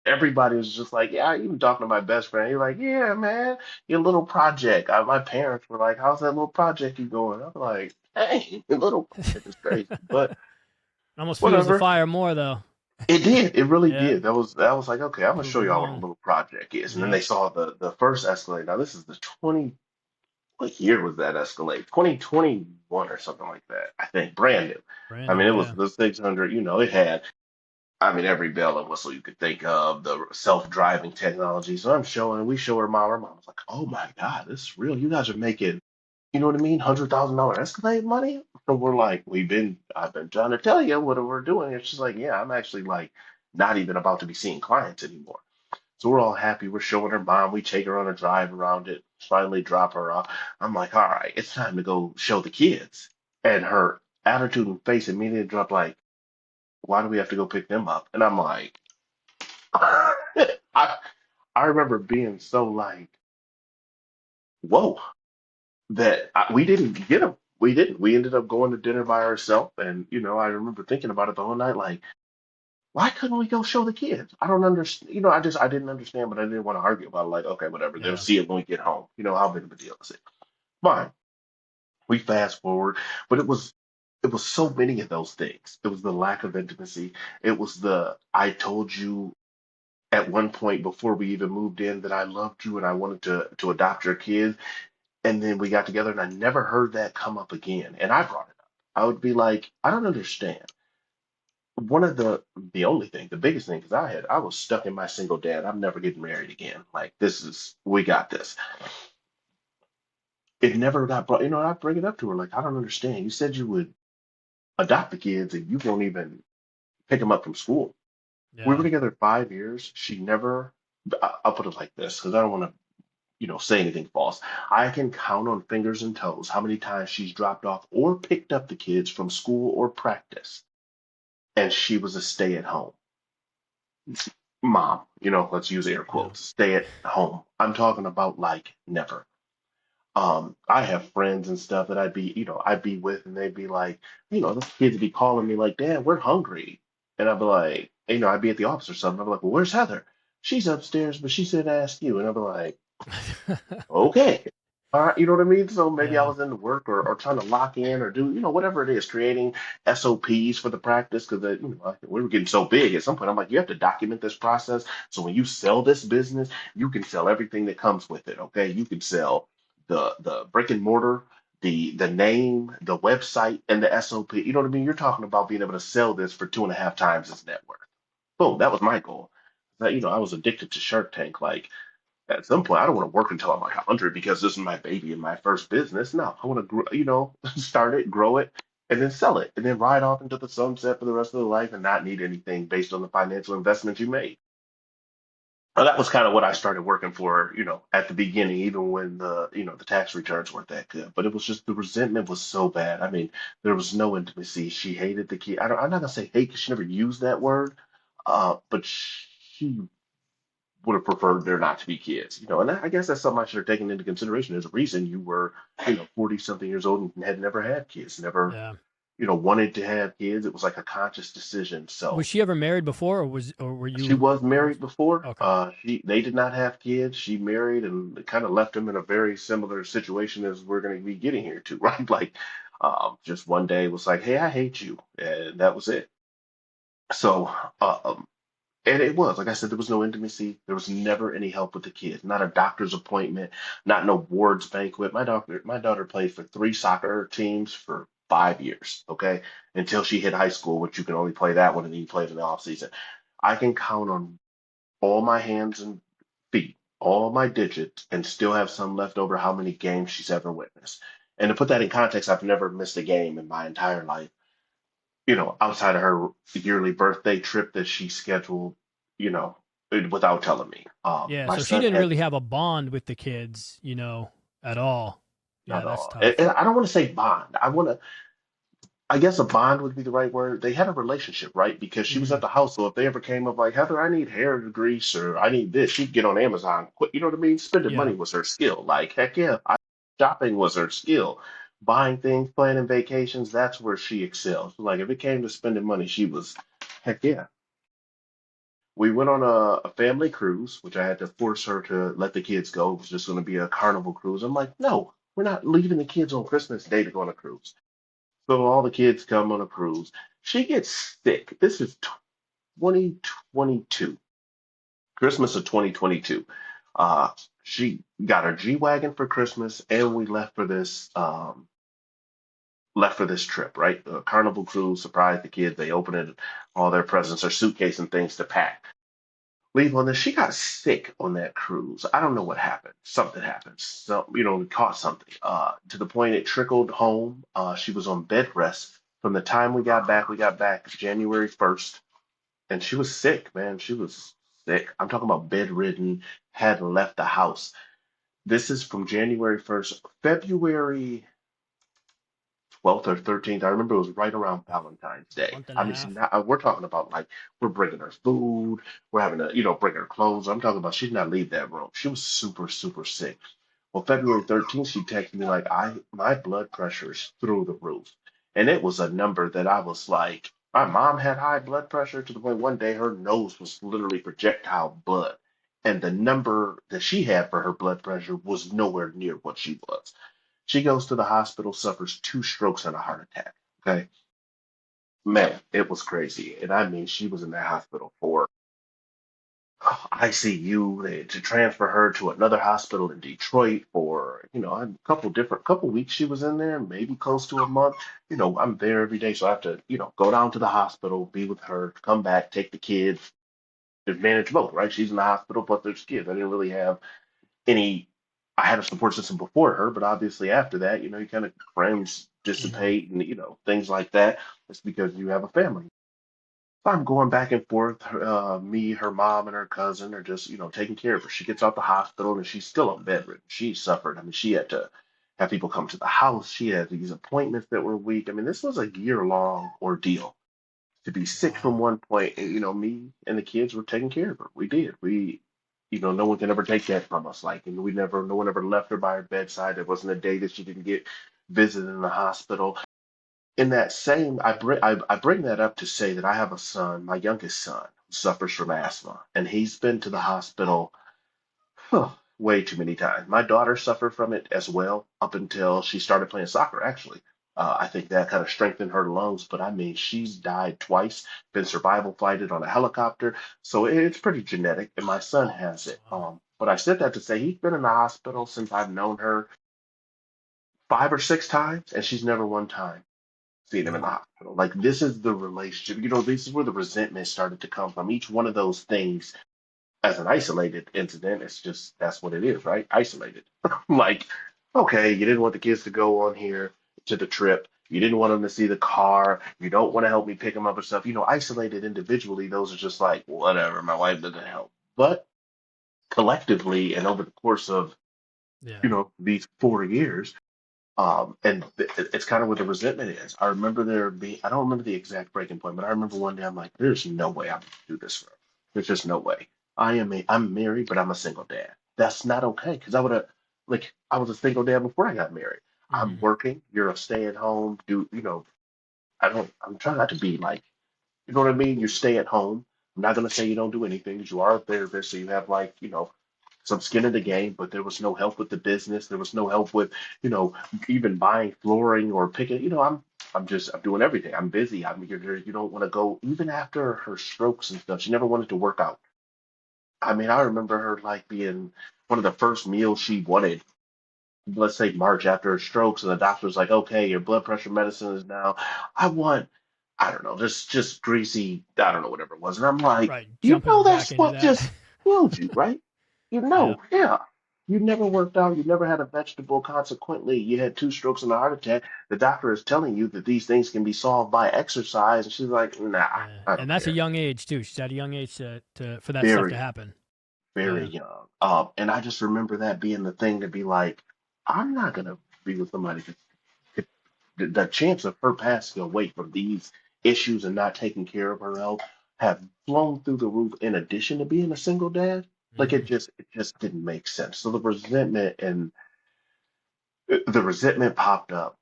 Everybody was just like, yeah. Even talking to my best friend, you're like, yeah, man, your little project. My parents were like, how's that little project you going? I'm like, hey, your little project is crazy, but Almost fuels the whatever. fire more though. It did. It really Yeah. did. That was like, okay, I'm gonna Prove show them y'all what a wrong. little project is. And then they Yep. saw the first Escalade. Now this is the 20. What year was that Escalade? 2021 or something like that. I think brand new. Brand I new. mean, it was Yeah. the 600. It had. I mean, every bell and whistle you could think of, the self-driving technology. So we show her mom. Her mom was like, "Oh my God, this is real. You guys are making, you know what I mean, $100,000 Escalade money." And we're like, I've been trying to tell you what we're doing. And she's like, "Yeah, I'm actually like not even about to be seeing clients anymore." So we're all happy. We're showing her mom. We take her on a drive around it. Finally, drop her off. I'm like, "All right, it's time to go show the kids." And her attitude and face immediately dropped like, "Why do we have to go pick them up?" And I'm like, I I remember being so like, whoa, we didn't get them. We didn't. We ended up going to dinner by ourselves, and I remember thinking about it the whole night, like, why couldn't we go show the kids? I don't understand. I didn't understand, but I didn't want to argue about it. Like, okay, whatever. They'll Yeah. see it when we get home. How big of a deal is it? Fine. We fast forward, but it was so many of those things. It was the lack of intimacy. It was the I told you at one point before we even moved in that I loved you and I wanted to adopt your kids. And then we got together and I never heard that come up again. And I brought it up. I would be like, I don't understand. One of the only thing, the biggest thing, because I was stuck in my single dad. I'm never getting married again. Like we got this. It never got brought, I bring it up to her like, I don't understand. You said you would adopt the kids and you won't even pick them up from school. We were Yeah. together 5 years. She never, I'll put it like this because I don't want to say anything false. I can count on fingers and toes how many times she's dropped off or picked up the kids from school or practice, and she was a stay at home mom. Let's use air Yeah. quotes, stay at home. I'm talking about like never. I have friends and stuff that I'd be with, and they'd be like, those kids would be calling me like, Dad, we're hungry. And I'd be like, I'd be at the office or something. I'd be like, well, where's Heather? She's upstairs, but she said ask you. And I'd be like, okay. All right, you know what I mean? So maybe I Yeah. was into work or trying to lock in or do, whatever it is, creating SOPs for the practice because we were getting so big at some point. I'm like, you have to document this process. So when you sell this business, you can sell everything that comes with it. Okay. You can sell the brick and mortar, the name, the website, and the SOP. You know what I mean? You're talking about being able to sell this for 2.5 times its net worth. Boom, that was my goal. I was addicted to Shark Tank. Like at some point, I don't want to work until I'm like 100 because this is my baby and my first business. No, I want to, start it, grow it, and then sell it, and then ride off into the sunset for the rest of the life and not need anything based on the financial investment you made. Well, that was kind of what I started working for, at the beginning, even when the tax returns weren't that good. But it was just the resentment was so bad. I mean, there was no intimacy. She hated the kid. I'm not gonna say hate because she never used that word, but she would have preferred there not to be kids, and I guess that's something I should have taken into consideration. There's a reason you were, 40 something years old and had never had kids, never, Yeah. wanted to have kids. It was like a conscious decision. Was So she ever married before, or were she you was married close? before. Okay. They did not have kids. She married and kind of left him in a very similar situation as we're going to be getting here to, right? Like, just one day was like, hey, I hate you. And that was it. So, um, and it was, like I said, there was no intimacy. There was never any help with the kids, not a doctor's appointment, not no wards banquet. My daughter played for 3 soccer teams for 5 years, okay, until she hit high school, which you can only play that one and then you play it in the off season. I can count on all my hands and feet, all my digits, and still have some left over how many games she's ever witnessed. And to put that in context, I've never missed a game in my entire life, outside of her yearly birthday trip that she scheduled, you know, without telling me. Yeah. My So she son didn't had really have a bond with the kids, at all. Yeah, not that's all, and tough. I don't want to say bond. I guess a bond would be the right word. They had a relationship, right? Because she was Hmm. at the house. So if they ever came up like, Heather, I need hair grease or I need this, she'd get on Amazon. Quick, you know what I mean? Spending Yeah. money was her skill. Like, heck yeah, shopping was her skill. Buying things, planning vacations, that's where she excelled. So, like, if it came to spending money, she was, heck yeah. We went on a family cruise, which I had to force her to let the kids go. It was just going to be a carnival cruise. I'm like, no, we're not leaving the kids on Christmas Day to go on a cruise. So all the kids come on a cruise. She gets sick. This is 2022, Christmas of 2022. Uh, she got her G Wagon for Christmas, and we left for this trip, right? A Carnival cruise, surprised the kids. They open it, all their presents, their suitcase and things to pack. Leave on this. She got sick on that cruise. I don't know what happened. Something happened. So, we caught something. To the point it trickled home. She was on bed rest from the time we got back January 1st, and she was sick, man. She was sick. I'm talking about bedridden, hadn't left the house. This is from January 1st, February 12th or 13th. I remember it was right around Valentine's Day. Month and I a mean, half. we're talking about like we're bringing her food, we're having to, bring her clothes. I'm talking about she did not leave that room. She was super, super sick. Well, February 13th, she texted me like, my blood pressure's through the roof. And it was a number that I was like, my mom had high blood pressure to the point one day her nose was literally projectile blood. And the number that she had for her blood pressure was nowhere near what she was. She goes to the hospital, suffers 2 strokes and a heart attack. Okay. Man, it was crazy. And I mean, she was in that hospital for ICU to transfer her to another hospital in Detroit for, a couple weeks she was in there, maybe close to a month. I'm there every day. So I have to, go down to the hospital, be with her, come back, take the kids, and manage both, right? She's in the hospital, but there's kids. I didn't really have any I had a support system before her, but obviously after that, you kind of friends Hmm. dissipate and things like that. It's because you have a family. So I'm going back and forth. Me, her mom, and her cousin are just taking care of her. She gets out the hospital and she's still on bedridden. She suffered. I mean, she had to have people come to the house. She had these appointments that were weak. I mean, this was a year-long ordeal to be sick from Wow. one point. And me and the kids were taking care of her. We did. We no one can ever take that from us. Like, and no one ever left her by her bedside. There wasn't a day that she didn't get visited in the hospital. In that same, I bring that up to say that I have a son, my youngest son, who suffers from asthma, and he's been to the hospital way too many times. My daughter suffered from it as well up until she started playing soccer, actually. I think that kind of strengthened her lungs, but I mean, she's died twice, been survival flighted on a helicopter. So it's pretty genetic, and my son has it. Wow. But I said that to say he's been in the hospital since I've known her 5 or 6 times, and she's never one time seen him in Wow. the hospital. Like, this is the relationship. This is where the resentment started to come from. Each one of those things as an isolated incident, it's just that's what it is, right? Isolated. Like, okay, you didn't want the kids to go on here to the trip. You didn't want them to see the car. You don't want to help me pick them up and stuff. Isolated individually, those are just like, whatever, my wife doesn't help. But collectively and over the course of, Yeah. these 4 years, and it's kind of where the resentment is. I remember I don't remember the exact breaking point, but I remember one day I'm like, there's no way I'm going to do this forever. There's just no way. I'm married, but I'm a single dad. That's not okay. Because I was a single dad before I got married. I'm Mm-hmm. working. You're a stay at home. I'm trying not to be like, you know what I mean? You stay at home. I'm not going to say you don't do anything because you are a therapist. So you have like, some skin in the game, but there was no help with the business. There was no help with, you know, even buying flooring or picking. I'm doing everything. I'm busy. You don't want to go even after her strokes and stuff. She never wanted to work out. I mean, I remember her like being one of the first meals she wanted. Let's say March after her strokes, and the doctor was like, "Okay, your blood pressure medicine is now. I want, I don't know, just greasy. I don't know whatever it was." And I'm like, Right. Jumping back that's into what that. just killed you, right? Yeah. Yeah. You never worked out. You never had a vegetable. Consequently, you had 2 strokes and a heart attack. The doctor is telling you that these things can be solved by exercise. And she's like, nah, Yeah. I And don't that's a care. young age too. She's at a young age for that stuff to Very, happen. very Yeah. young. And I just remember that being the thing to be like, I'm not going to be with somebody that the chance of her passing away from these issues and not taking care of her health have flown through the roof in addition to being a single dad. Like Mm-hmm. it just didn't make sense. So the resentment popped up.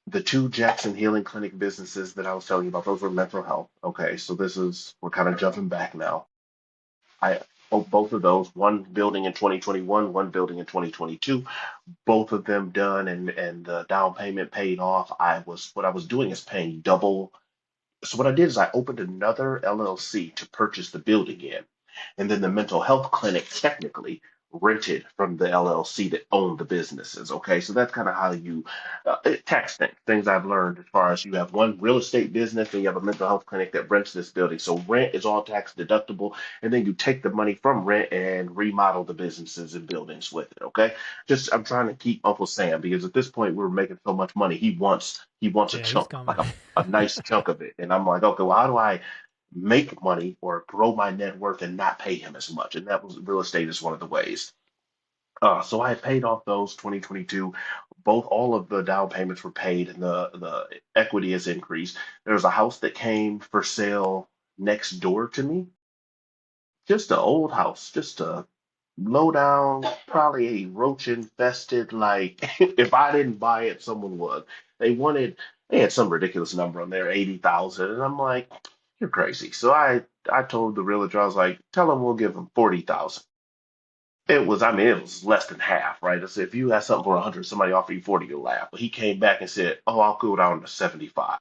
The two Jackson Healing Clinic businesses that I was telling you about, those were mental health. Okay, so we're kind of jumping back now. I both of those, one building in 2021, one building in 2022, both of them done and the down payment paid off. What I was doing is paying double. So what I did is I opened another LLC to purchase the building in, and then the mental health clinic technically rented from the LLC that owned the businesses. Okay, so that's kind of how you tax things I've learned as far as you have one real estate business and you have a mental health clinic that rents this building. So rent is all tax deductible, and then you take the money from rent and remodel the businesses and buildings with it. Okay, just I'm trying to keep Uncle Sam because at this point we're making so much money. He wants a Yeah, he's chunk, coming. like a nice chunk of it. And I'm like, okay, well, how do I make money or grow my net worth and not pay him as much? And that was real estate is one of the ways. So I paid off those 2022. All of the down payments were paid and the equity has increased. There's a house that came for sale next door to me, just an old house, just a low down, probably a roach infested. Like if I didn't buy it, someone would. They wanted, they had some ridiculous number on there, 80,000, and I'm like, you're crazy. So I told the realtor, I was like, tell them we'll give them 40,000. I mean, it was less than half, right? I said, if you had something for 100, somebody offered you 40, you'll laugh. But he came back and said, oh, I'll go down to 75.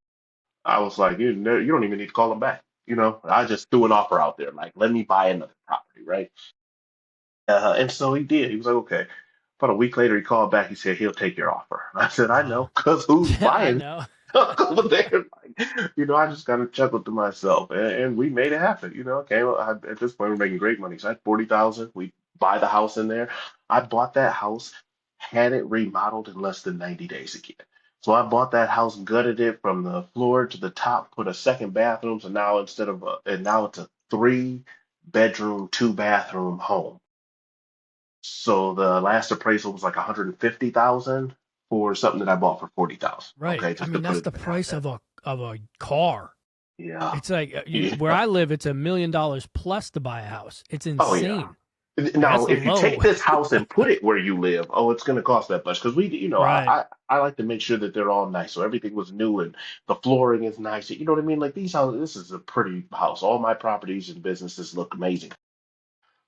I was like, you don't even need to call him back. I just threw an offer out there, like, let me buy another property, right? And so he did. He was like, okay. About a week later, he called back. He said he'll take your offer. I said, I Wow. know, because who's I buying know. over there? Like, I just kind of chuckled to myself, and we made it happen. Okay, well, at this point, we're making great money. So I had 40,000. We buy the house in there. I bought that house, had it remodeled in less than 90 days again. So I bought that house, gutted it from the floor to the top, put a second bathroom. So now and now it's a 3 bedroom, 2 bathroom home. So the last appraisal was like 150,000 for something that I bought for 40,000. Right. Okay, I just to mean, put that's it the in price context. of a car. Yeah. It's like Yeah. where I live, it's $1 million plus to buy a house. It's Oh yeah. insane. Now, That's if you low. take this house and put it where you live, oh, it's going to cost that much because Right. I like to make sure that they're all nice. So everything was new and the flooring is nice. You know what I mean? Like these houses, this is a pretty house. All my properties and businesses look amazing.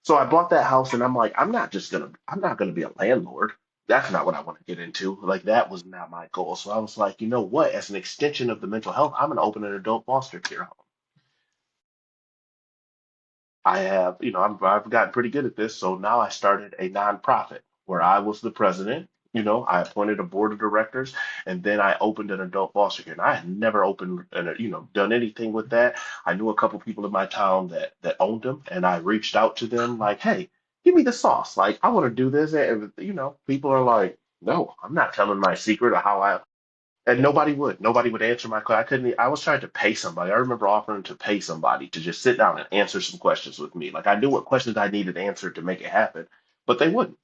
So I bought that house and I'm like, I'm not gonna be a landlord. That's not what I want to get into. Like that was not my goal. So I was like, you know what? As an extension of the mental health, I'm gonna open an adult foster care home. I have, I've gotten pretty good at this. So now I started a nonprofit where I was the president. I appointed a board of directors, and then I opened an adult foster care. And I had never opened and done anything with that. I knew a couple people in my town that owned them, and I reached out to them like, "Hey, give me the sauce. Like, I want to do this." And people are like, "No, I'm not telling my secret of how I." And nobody would answer my call. I couldn't. I was trying to pay somebody. I remember offering to pay somebody to just sit down and answer some questions with me. Like I knew what questions I needed answered to make it happen, but they wouldn't.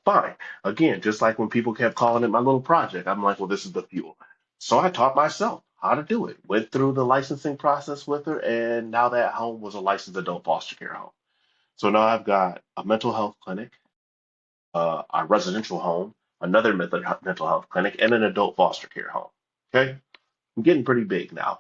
Fine. Again, just like when people kept calling it my little project, I'm like, well, this is the fuel. So I taught myself how to do it. Went through the licensing process with her, and now that home was a licensed adult foster care home. So now I've got a mental health clinic, a residential home, another mental health clinic, and an adult foster care home. Okay. I'm getting pretty big now.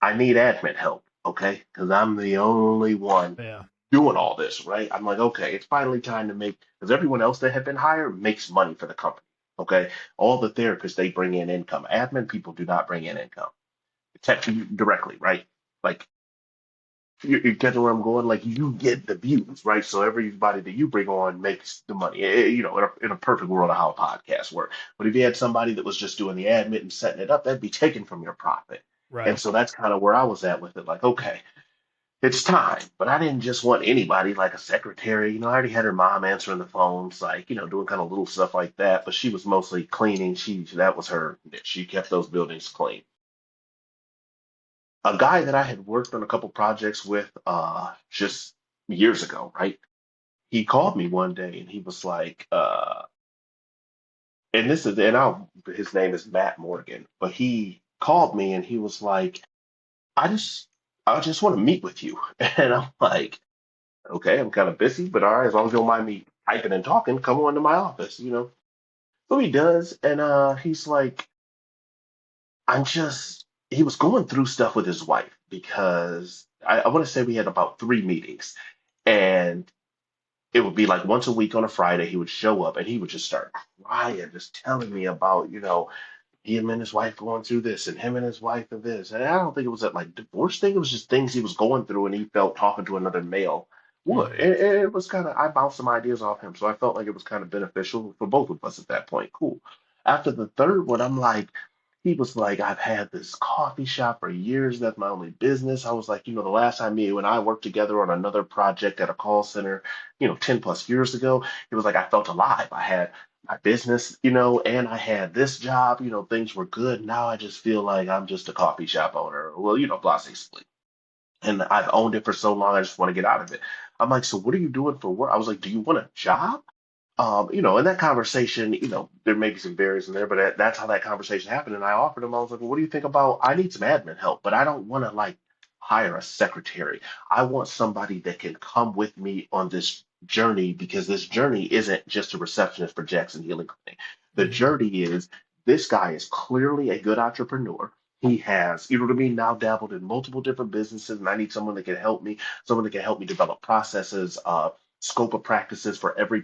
I need admin help, okay? Because I'm the only one Yeah. doing all this, right? I'm like, okay, it's finally time to make, because everyone else that had been hired makes money for the company, okay? All the therapists, they bring in income. Admin people do not bring in income. Except you directly, right? Like, you get where I'm going? Like, you get the views, right? So everybody that you bring on makes the money, in a perfect world of how podcasts work. But if you had somebody that was just doing the admin and setting it up, that'd be taken from your profit. And Right. so that's kind of where I was at with it. Like, okay, it's time. But I didn't just want anybody like a secretary. I already had her mom answering the phones, like, doing kind of little stuff like that. But she was mostly cleaning. That was her. She kept those buildings clean. A guy that I had worked on a couple projects with just years ago, right? He called me one day and he was like, and this is and I'll his name is Matt Morgan, but he called me and he was like, I just I just want to meet with you. And I'm like, okay, I'm kind of busy, but all right, as long as you don't mind me typing and talking, come on to my office. So he does, and he's like, he was going through stuff with his wife because I want to say we had about 3 meetings, and it would be like once a week on a Friday, he would show up and he would just start crying, just telling me about, him and his wife going through this and him and his wife and this. And I don't think it was that like divorce thing. It was just things he was going through and he felt talking to another male would. Mm. And it was kind of, I bounced some ideas off him. So I felt like it was kind of beneficial for both of us at that point. Cool. After the third one, I'm like, he was like, I've had this coffee shop for years. That's my only business. I was like, the last time you and I worked together on another project at a call center, 10 plus years ago, he was like, I felt alive. I had my business, and I had this job, things were good. Now I just feel like I'm just a coffee shop owner. Well, basically. And I've owned it for so long, I just want to get out of it. I'm like, so what are you doing for work? I was like, do you want a job? In that conversation, there may be some barriers in there, but that's how that conversation happened. And I offered him, I was like, well, what do you think about? I need some admin help, but I don't want to like hire a secretary. I want somebody that can come with me on this journey because this journey isn't just a receptionist for Jackson Healing Clinic. The Mm-hmm. journey is this guy is clearly a good entrepreneur. He has, you know what I mean, now dabbled in multiple different businesses, and I need someone that can help me develop processes, scope of practices for every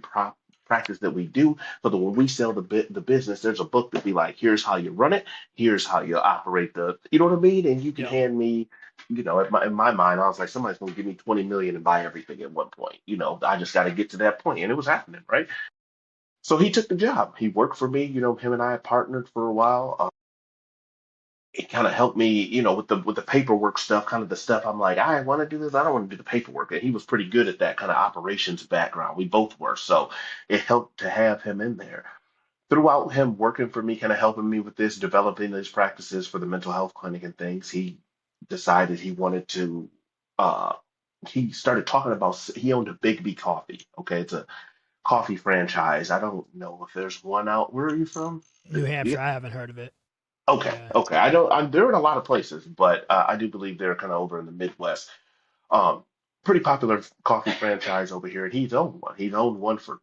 practice that we do so that when we sell the business, there's a book that be like, here's how you run it, here's how you operate you know what I mean? And you can Yeah. hand me, in my mind, I was like, somebody's going to give me 20 million and buy everything at one point. I just got to get to that point. And it was happening, right? So he took the job. He worked for me. Him and I partnered for a while. It kind of helped me, with the paperwork stuff, kind of the stuff I'm like, I want to do this. I don't want to do the paperwork. And he was pretty good at that kind of operations background. We both were. So it helped to have him in there. Throughout him working for me, kind of helping me with this, developing these practices for the mental health clinic and things, he decided he wanted to, uh, he started talking about, he owned a Big B Coffee. Okay. It's a coffee franchise. I don't know if there's one out. Where are you from? New Yeah. Hampshire. I haven't heard of it. Okay. Yeah. Okay. I don't, they're in a lot of places, but I do believe they're kind of over in the Midwest. Um, pretty popular coffee franchise over here, and he's owned one. He's owned one for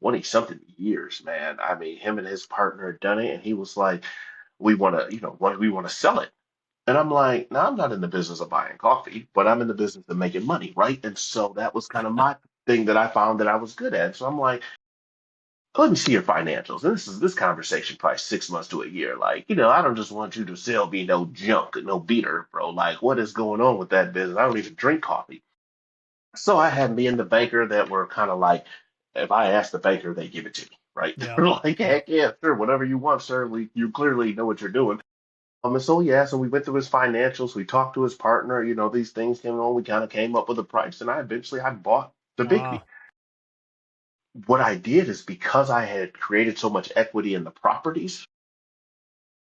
20 something years, man. I mean, him and his partner had done it, and he was like, we want to, we want to sell it. And I'm like, no, I'm not in the business of buying coffee, but I'm in the business of making money, right? And so that was kind of my thing that I found that I was good at. So I'm like, let me see your financials. And this conversation probably 6 months to a year. Like, I don't just want you to sell me no junk, no beater, bro. Like, what is going on with that business? I don't even drink coffee. So I had me and the banker that were kind of like, if I ask the banker, they give it to me, right? Yeah. They're like, Yeah. heck yeah, sure, whatever you want, sir. You clearly know what you're doing. And so yeah, so we went through his financials, we talked to his partner, these things came on, we kind of came up with a price, and I bought the Bigby. Wow. What I did is because I had created so much equity in the properties,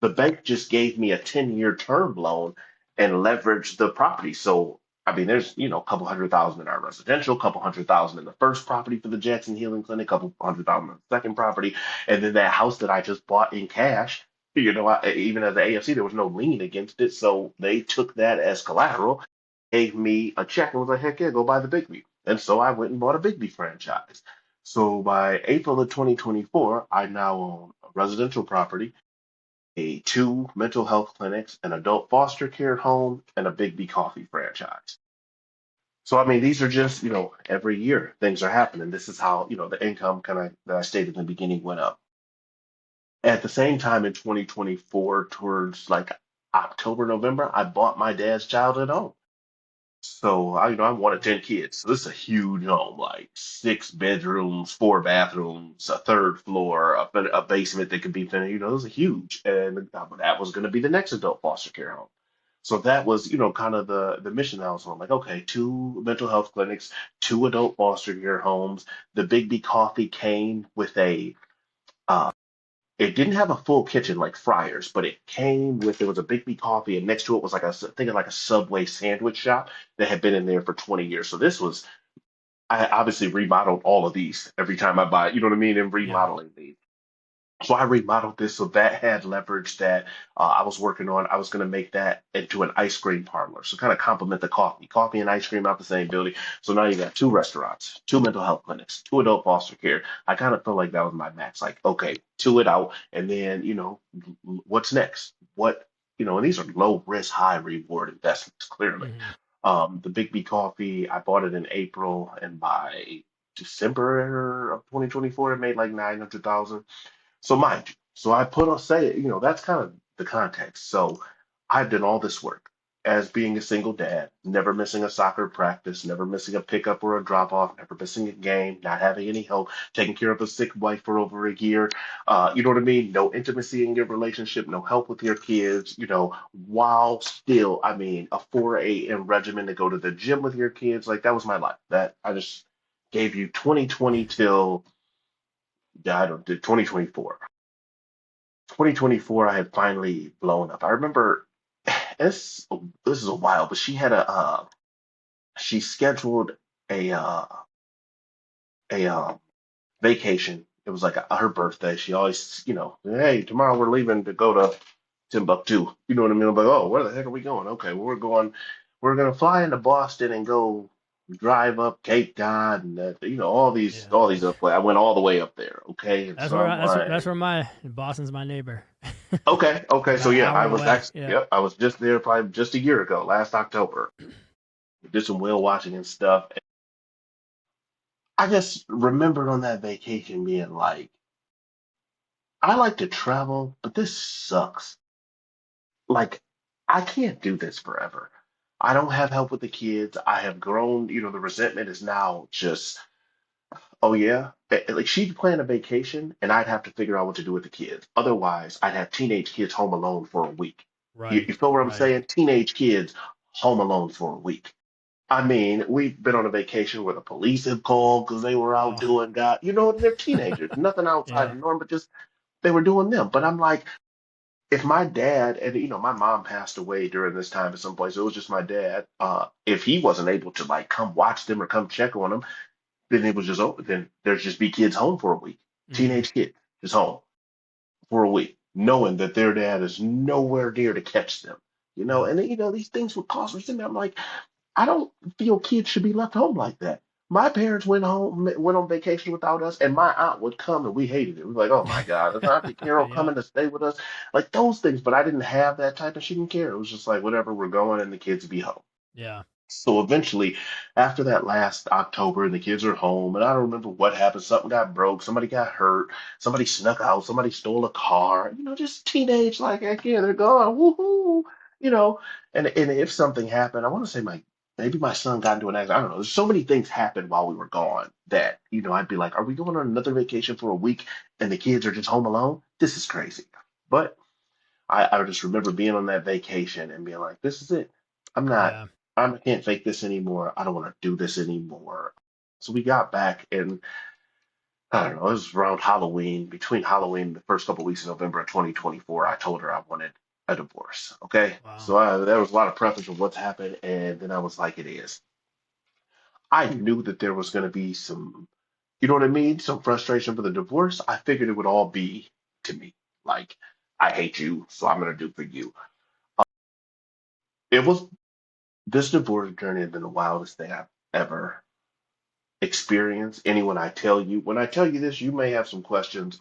the bank just gave me a 10-year term loan and leveraged the property. So, I mean, there's, a couple 100,000 in our residential, couple 100,000 in the first property for the Jackson Healing Clinic, couple 100,000 in the second property. And then that house that I just bought in cash, even as the AFC, there was no lien against it. So they took that as collateral, gave me a check and was like, heck yeah, go buy the Bigby. And so I went and bought a Bigby franchise. So by April of 2024, I now own a residential property, two mental health clinics, an adult foster care home, and a Big B Coffee franchise. So I mean, these are just, every year things are happening. This is how, the income kind of that I stated in the beginning went up. At the same time in 2024, towards like October, November, I bought my dad's childhood home. So I'm one of Wow. 10 kids. So this is a huge home, like 6 bedrooms, 4 bathrooms, a third floor, a basement that could be finished. This is huge, and that was going to be the next adult foster care home. So that was, kind of the mission that I was on. Like, okay, two mental health clinics, two adult foster care homes. The Big B Coffee came with uh, it didn't have a full kitchen like Friars, but it came with there was a Big B coffee, and next to it was like thinking like a Subway sandwich shop that had been in there for 20 years. So this was I obviously remodeled all of these every time I buy, you know what I mean, and Yeah. remodeling these. So I remodeled this so that had leverage that I was working on. I was going to make that into an ice cream parlor. So kind of complement the coffee and ice cream out the same building. So now you got two restaurants, two mental health clinics, two adult foster care. I kind of felt like that was my max. Like, okay, two it out. And then, what's next? And these are low risk, high reward investments, clearly. Hmm. The Big B coffee, I bought it in April, and by December of 2024, it made like 900,000. So mind you, so I put on say, that's kind of the context. So I've done all this work as being a single dad, never missing a soccer practice, never missing a pickup or a drop off, never missing a game, not having any help, taking care of a sick wife for over a year. You know what I mean? No intimacy in your relationship, no help with your kids, while still, I mean, a 4 a.m. regimen to go to the gym with your kids. Like that was my life. That I just gave you 2020 till yeah, I don't do 2024. 2024, I had finally blown up. I remember this this is a while, but she scheduled a uh a vacation. It was like her birthday. She always, hey, tomorrow we're leaving to go to Timbuktu. You know what I mean? I'm like, oh, where the heck are we going? Okay, well, we're gonna fly into Boston and go drive up Cape Cod and Yeah. all these up. I went all the way up there. Okay, and That's so where I'm that's like, where my Boston's my neighbor. okay. So About an yeah, hour I was away. actually, Yeah. yep, I was just there probably just a year ago, last October. Did some whale watching and stuff. I just remembered on that vacation being like, I like to travel, but this sucks. Like, I can't do this forever. I don't have help with the kids. I have grown, the resentment is now just, oh yeah. Like she'd plan a vacation and I'd have to figure out what to do with the kids. Otherwise, I'd have teenage kids home alone for a week. You Right. feel what I'm Right. saying? Teenage kids home alone for a week. I mean, we've been on a vacation where the police have called because they were out Oh. doing God, they're teenagers, nothing outside Yeah. the norm, but just they were doing them. But I'm like, if my dad and my mom passed away during this time at some point, so it was just my dad. If he wasn't able to like come watch them or come check on them, then it was just open. Then there's just be kids home for a week, Hmm. teenage kids just home for a week, knowing that their dad is nowhere near to catch them. Yeah. And these things would cause resentment. I'm like, I don't feel kids should be left home like that. My parents went on vacation without us, and my aunt would come, and we hated it. We were like, "Oh my God, is Auntie Carol Yeah. coming to stay with us?" Like those things. But I didn't have that type, and she didn't care. It was just like, whatever, we're going, and the kids be home. Yeah. So eventually, after that last October, and the kids are home, and I don't remember what happened. Something got broke, somebody got hurt, somebody snuck out, somebody stole a car. Just teenage, like heck yeah, they're gone, woohoo, you know. And if something happened, I want to say maybe my son got into an accident. I don't know. There's so many things happened while we were gone that I'd be like, are we going on another vacation for a week, and the kids are just home alone? This is crazy. But I just remember being on that vacation and being like, this is it. I'm not, Yeah. I can't fake this anymore. I don't want to do this anymore. So we got back, and I don't know, it was around Halloween, between Halloween and the first couple of weeks of November of 2024. I told her I wanted a divorce. Okay. Wow. So there was a lot of preface of what's happened. And then I was like, it is. I knew that there was going to be some, you know what I mean? Some frustration for the divorce. I figured it would all be to me. Like, I hate you, so I'm going to do for you. It was This divorce journey has been the wildest thing I've ever experienced. When I tell you this, you may have some questions.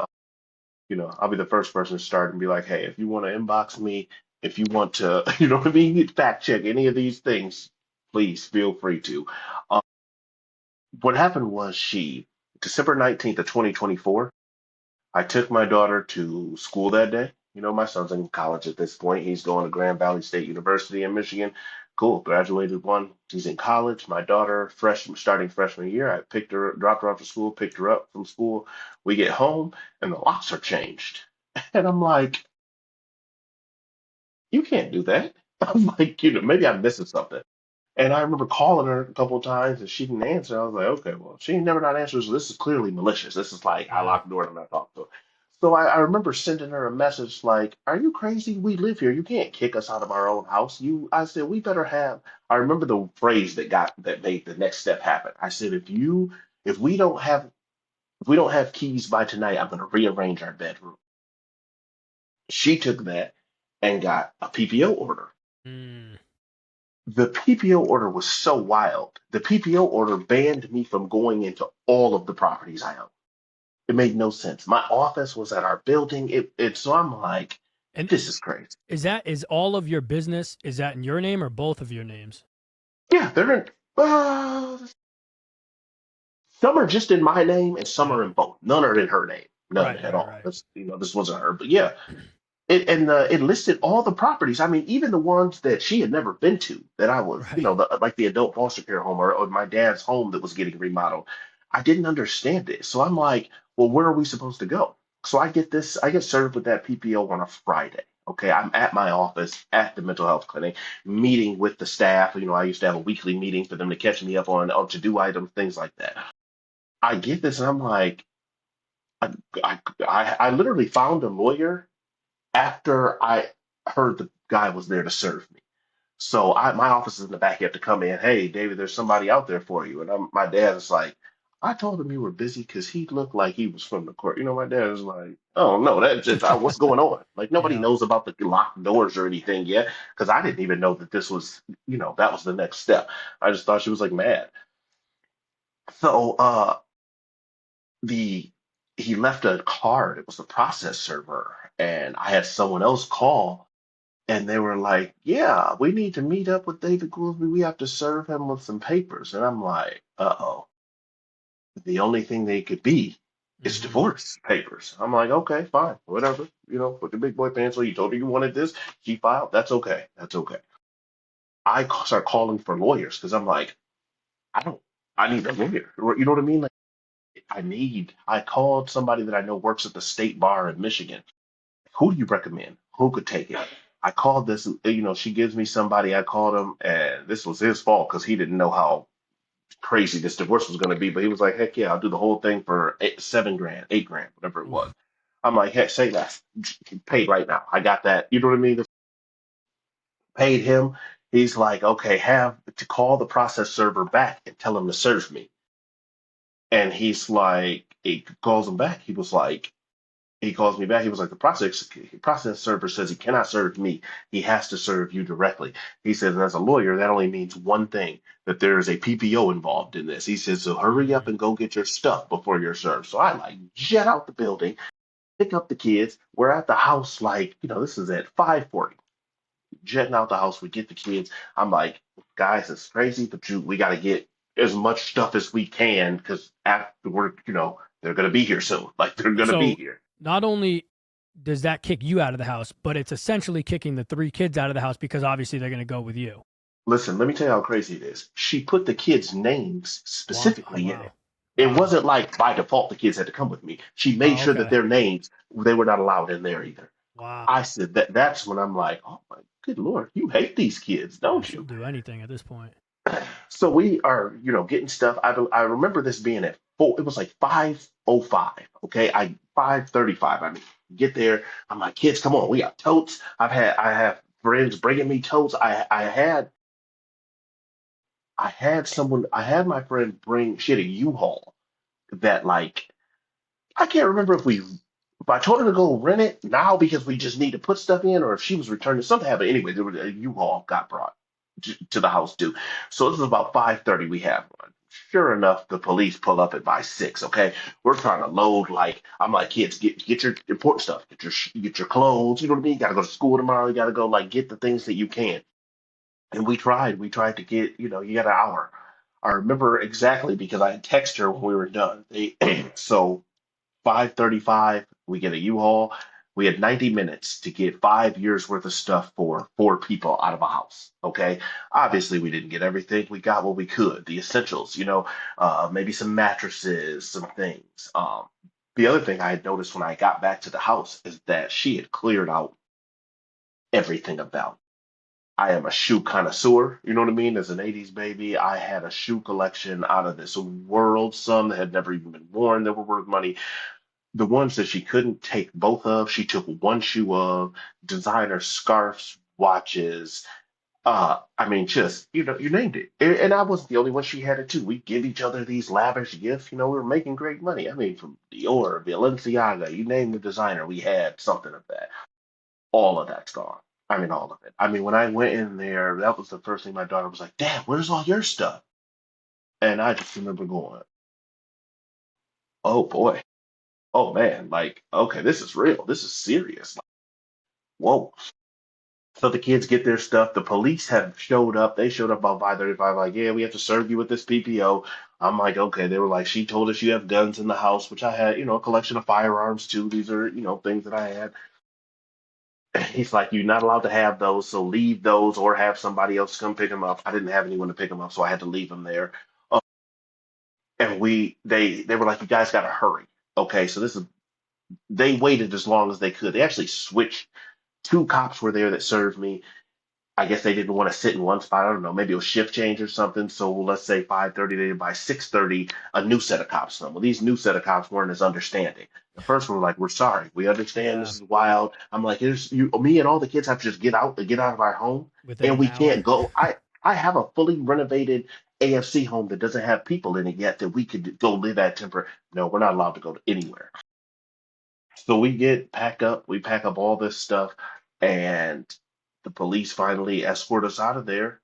I'll be the first person to start and be like, hey, if you want to inbox me, if you want to, you know what I mean, fact check any of these things, please feel free to. Um, what happened was December 19th of 2024, I took my daughter to school that day. My son's in college at this point. He's going to Grand Valley State University in Michigan. Cool, graduated one. He's in college. My daughter, starting freshman year, I picked her, dropped her off to school, picked her up from school. We get home, and the locks are changed. And I'm like, you can't do that. I'm like, maybe I'm missing something. And I remember calling her a couple of times and she didn't answer. I was like, okay, well, she ain't never not answers. So this is clearly malicious. This is like I Yeah. locked the door and I'm not talking to her. So I remember sending her a message like, "Are you crazy? We live here. You can't kick us out of our own house." I said, we better have. I remember the phrase that made the next step happen. I said, if we don't have keys by tonight, I'm going to rearrange our bedroom. She took that and got a PPO order. Mm. The PPO order was so wild. The PPO order banned me from going into all of the properties I own. It made no sense. My office was at our building. So I'm like, And this is crazy. is all of your business, is that in your name or both of your names? Yeah, some are just in my name and some Yeah. are in both. None are in her name. None Right. at Right. all. Right. This wasn't her. But yeah, it listed all the properties. I mean, even the ones that she had never been to, that I was, Right. like the adult foster care home or my dad's home that was getting remodeled. I didn't understand it. So I'm like, well, where are we supposed to go? So I get served with that PPO on a Friday. Okay, I'm at my office at the mental health clinic, meeting with the staff. I used to have a weekly meeting for them to catch me up on to-do items, things like that. I get this, and I'm like, I, I literally found a lawyer after I heard the guy was there to serve me. So my office is in the back. You have to come in. Hey, David, there's somebody out there for you. And my dad is like, I told him you were busy because he looked like he was from the court. My dad is like, oh no, that's just what's going on. Like nobody Yeah. knows about the locked doors or anything yet because I didn't even know that this was, that was the next step. I just thought she was like mad. So the he left a card. It was the process server, and I had someone else call. And they were like, yeah, we need to meet up with David Coolsby. We have to serve him with some papers. And I'm like, uh-oh. The only thing they could be is Hmm. divorce papers. I'm like, okay, fine, whatever. Put your big boy pants on. You told her you wanted this. She filed. That's okay. That's okay. Start calling for lawyers because I'm like, I don't, I need a lawyer. You know what I mean? Like, I called somebody that I know works at the state bar in Michigan. Who do you recommend? Who could take it? I called this, she gives me somebody. I called him, and this was his fault because he didn't know how crazy this divorce was going to be. But he was like, heck yeah, I'll do the whole thing for 7 grand, 8 grand, whatever it was. Oof. I'm like, heck, say that. Paid right now. I got that. You know what I mean? Paid him. He's like, okay, have to call the process server back and tell him to serve me. And he's like, he calls him back. He was like, He calls me back. He was like, the process server says he cannot serve me. He has to serve you directly. He says, as a lawyer, that only means one thing, that there is a PPO involved in this. He says, so hurry up Mm. and go get your stuff before you're served. So I like jet out the building, pick up the kids. We're at the house like, this is at 5:40. Jetting out the house, we get the kids. I'm like, guys, it's crazy, but we got to get as much stuff as we can because after work, they're going to be here soon. Like they're going to be So here. not only does that kick you out of the house, but it's essentially kicking the three kids out of the house because obviously they're going to go with you. Listen, let me tell you how crazy it is. She put the kids' names What? Oh, specifically in it. wow. It Wow. wasn't like by default the kids had to come with me. She made Oh, sure that okay. their names they were not allowed in there either. Wow. I said that's when I'm like, oh my good Lord, you hate these kids, Yeah, don't she'll you? do anything at this point. So we are, getting stuff. I remember this being at four. It was like 5:05. Okay, 5:35. I mean, get there. I'm like, kids, come on, we got totes. I have friends bringing me totes. I had my friend bring. She had a U-Haul that like I can't remember if I told her to go rent it now because we just need to put stuff in, or if she was returning something happened. Anyway, there was a U-Haul got brought to the house too. So this is about 5:30. We have one. Sure enough, the police pull up at by 6. Okay, we're trying to load. Like I'm like, kids, get your important stuff. Get your clothes. You know what I mean? You gotta go to school tomorrow. You gotta go like get the things that you can. And we tried to get. You got an hour. I remember exactly because I texted her when we were done. So 5:35, we get a U-Haul. We had 90 minutes to get 5 years worth of stuff for four people out of a house. Okay. Obviously, we didn't get everything. We got what we could, the essentials, maybe some mattresses, some things. The other thing I had noticed when I got back to the house is that she had cleared out everything about. I am a shoe connoisseur, you know what I mean? As an 80s baby, I had a shoe collection out of this world. Some that had never even been worn that were worth money. The ones that she couldn't take both of, she took one shoe of, designer scarves, watches. I mean, just, you named it. And I wasn't the only one. She had it too. We give each other these lavish gifts. We were making great money. I mean, from Dior, Balenciaga, you name the designer, we had something of that. All of that's gone. I mean, all of it. I mean, when I went in there, that was the first thing my daughter was like, Dad, where's all your stuff? And I just remember going, oh boy, oh man, like, okay, this is real. This is serious. Like, whoa. So the kids get their stuff. The police have showed up. They showed up about 5:35, like, yeah, we have to serve you with this PPO. I'm like, okay. They were like, she told us you have guns in the house, which I had, a collection of firearms too. These are, things that I had. He's like, you're not allowed to have those, so leave those or have somebody else come pick them up. I didn't have anyone to pick them up, so I had to leave them there. And they were like, you guys got to hurry. Okay, so they waited as long as they could. They actually switched. Two cops were there that served me. I guess they didn't want to sit in one spot. I don't know. Maybe it was shift change or something. So let's say 5:30, they by 6:30, a new set of cops come. Well, these new set of cops weren't as understanding. The first one were like, "We're sorry. We understand Yeah. this is wild." I'm like, "There's you, me, and all the kids have to just get out of our home, Within and an we hour. can't go." I have a fully renovated AFC home that doesn't have people in it yet that we could go live at temporary. No, we're not allowed to go to anywhere. So we get packed up, we pack up all this stuff, and the police finally escort us out of there.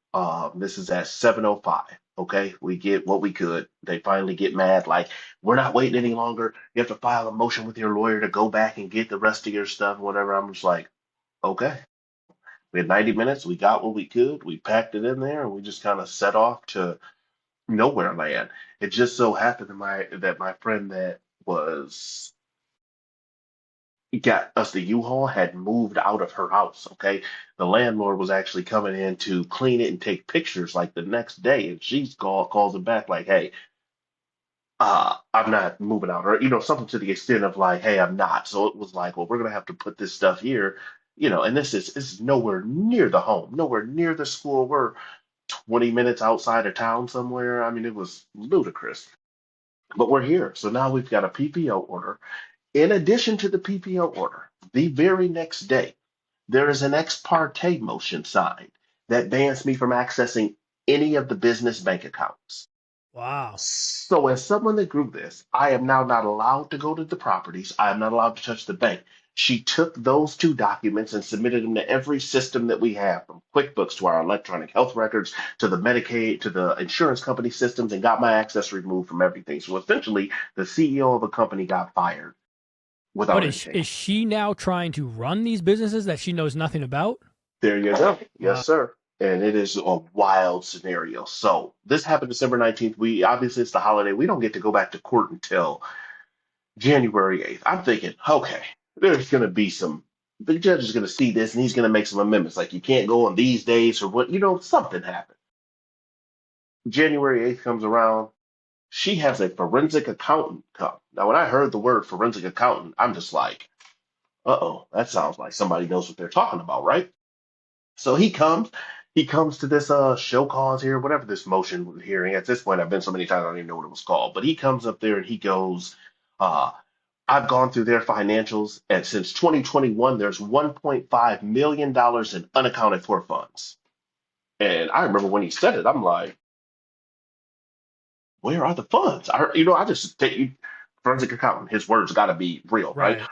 This is at 7:05. Okay, we get what we could. They finally get mad, like, we're not waiting any longer. You have to file a motion with your lawyer to go back and get the rest of your stuff, whatever. I'm just like, okay. We had 90 minutes, we got what we could, we packed it in there, and we just kind of set off to nowhere land. It just so happened that my friend that was got us the U-Haul had moved out of her house. Okay. The landlord was actually coming in to clean it and take pictures like the next day. And calls him back like, hey, I'm not moving out, or, something to the extent of like, hey, I'm not. So it was like, well, we're going to have to put this stuff here, and this is nowhere near the home, nowhere near the school. We're 20 minutes outside of town somewhere. I mean, it was ludicrous, but we're here. So now we've got a PPO order. In addition to the PPO order, the very next day, there is an ex parte motion signed that bans me from accessing any of the business bank accounts. Wow. So, as someone that grew this, I am now not allowed to go to the properties. I am not allowed to touch the bank. She took those two documents and submitted them to every system that we have, from QuickBooks to our electronic health records to the Medicaid to the insurance company systems, and got my access removed from everything. So, essentially, the CEO of a company got fired But without is indication. she now trying to run these businesses that she knows nothing about? There you go. Yes, Wow. sir. And it is a wild scenario. So, this happened December 19th. We obviously, it's the holiday. We don't get to go back to court until January 8th. I'm thinking, okay, there's going to be the judge is going to see this and he's going to make some amendments. Like, you can't go on these days or what, something happened. January 8th comes around. She has a forensic accountant come. Now, when I heard the word forensic accountant, I'm just like, uh-oh, that sounds like somebody knows what they're talking about, right? So he comes to this show cause here, whatever this motion hearing. At this point, I've been so many times I don't even know what it was called. But he comes up there and he goes, uh, I've gone through their financials, and since 2021, there's $1.5 million in unaccounted for funds. And I remember when he said it, I'm like, where are the funds? I just take you, forensic accountant. His words got to be real, right? Right.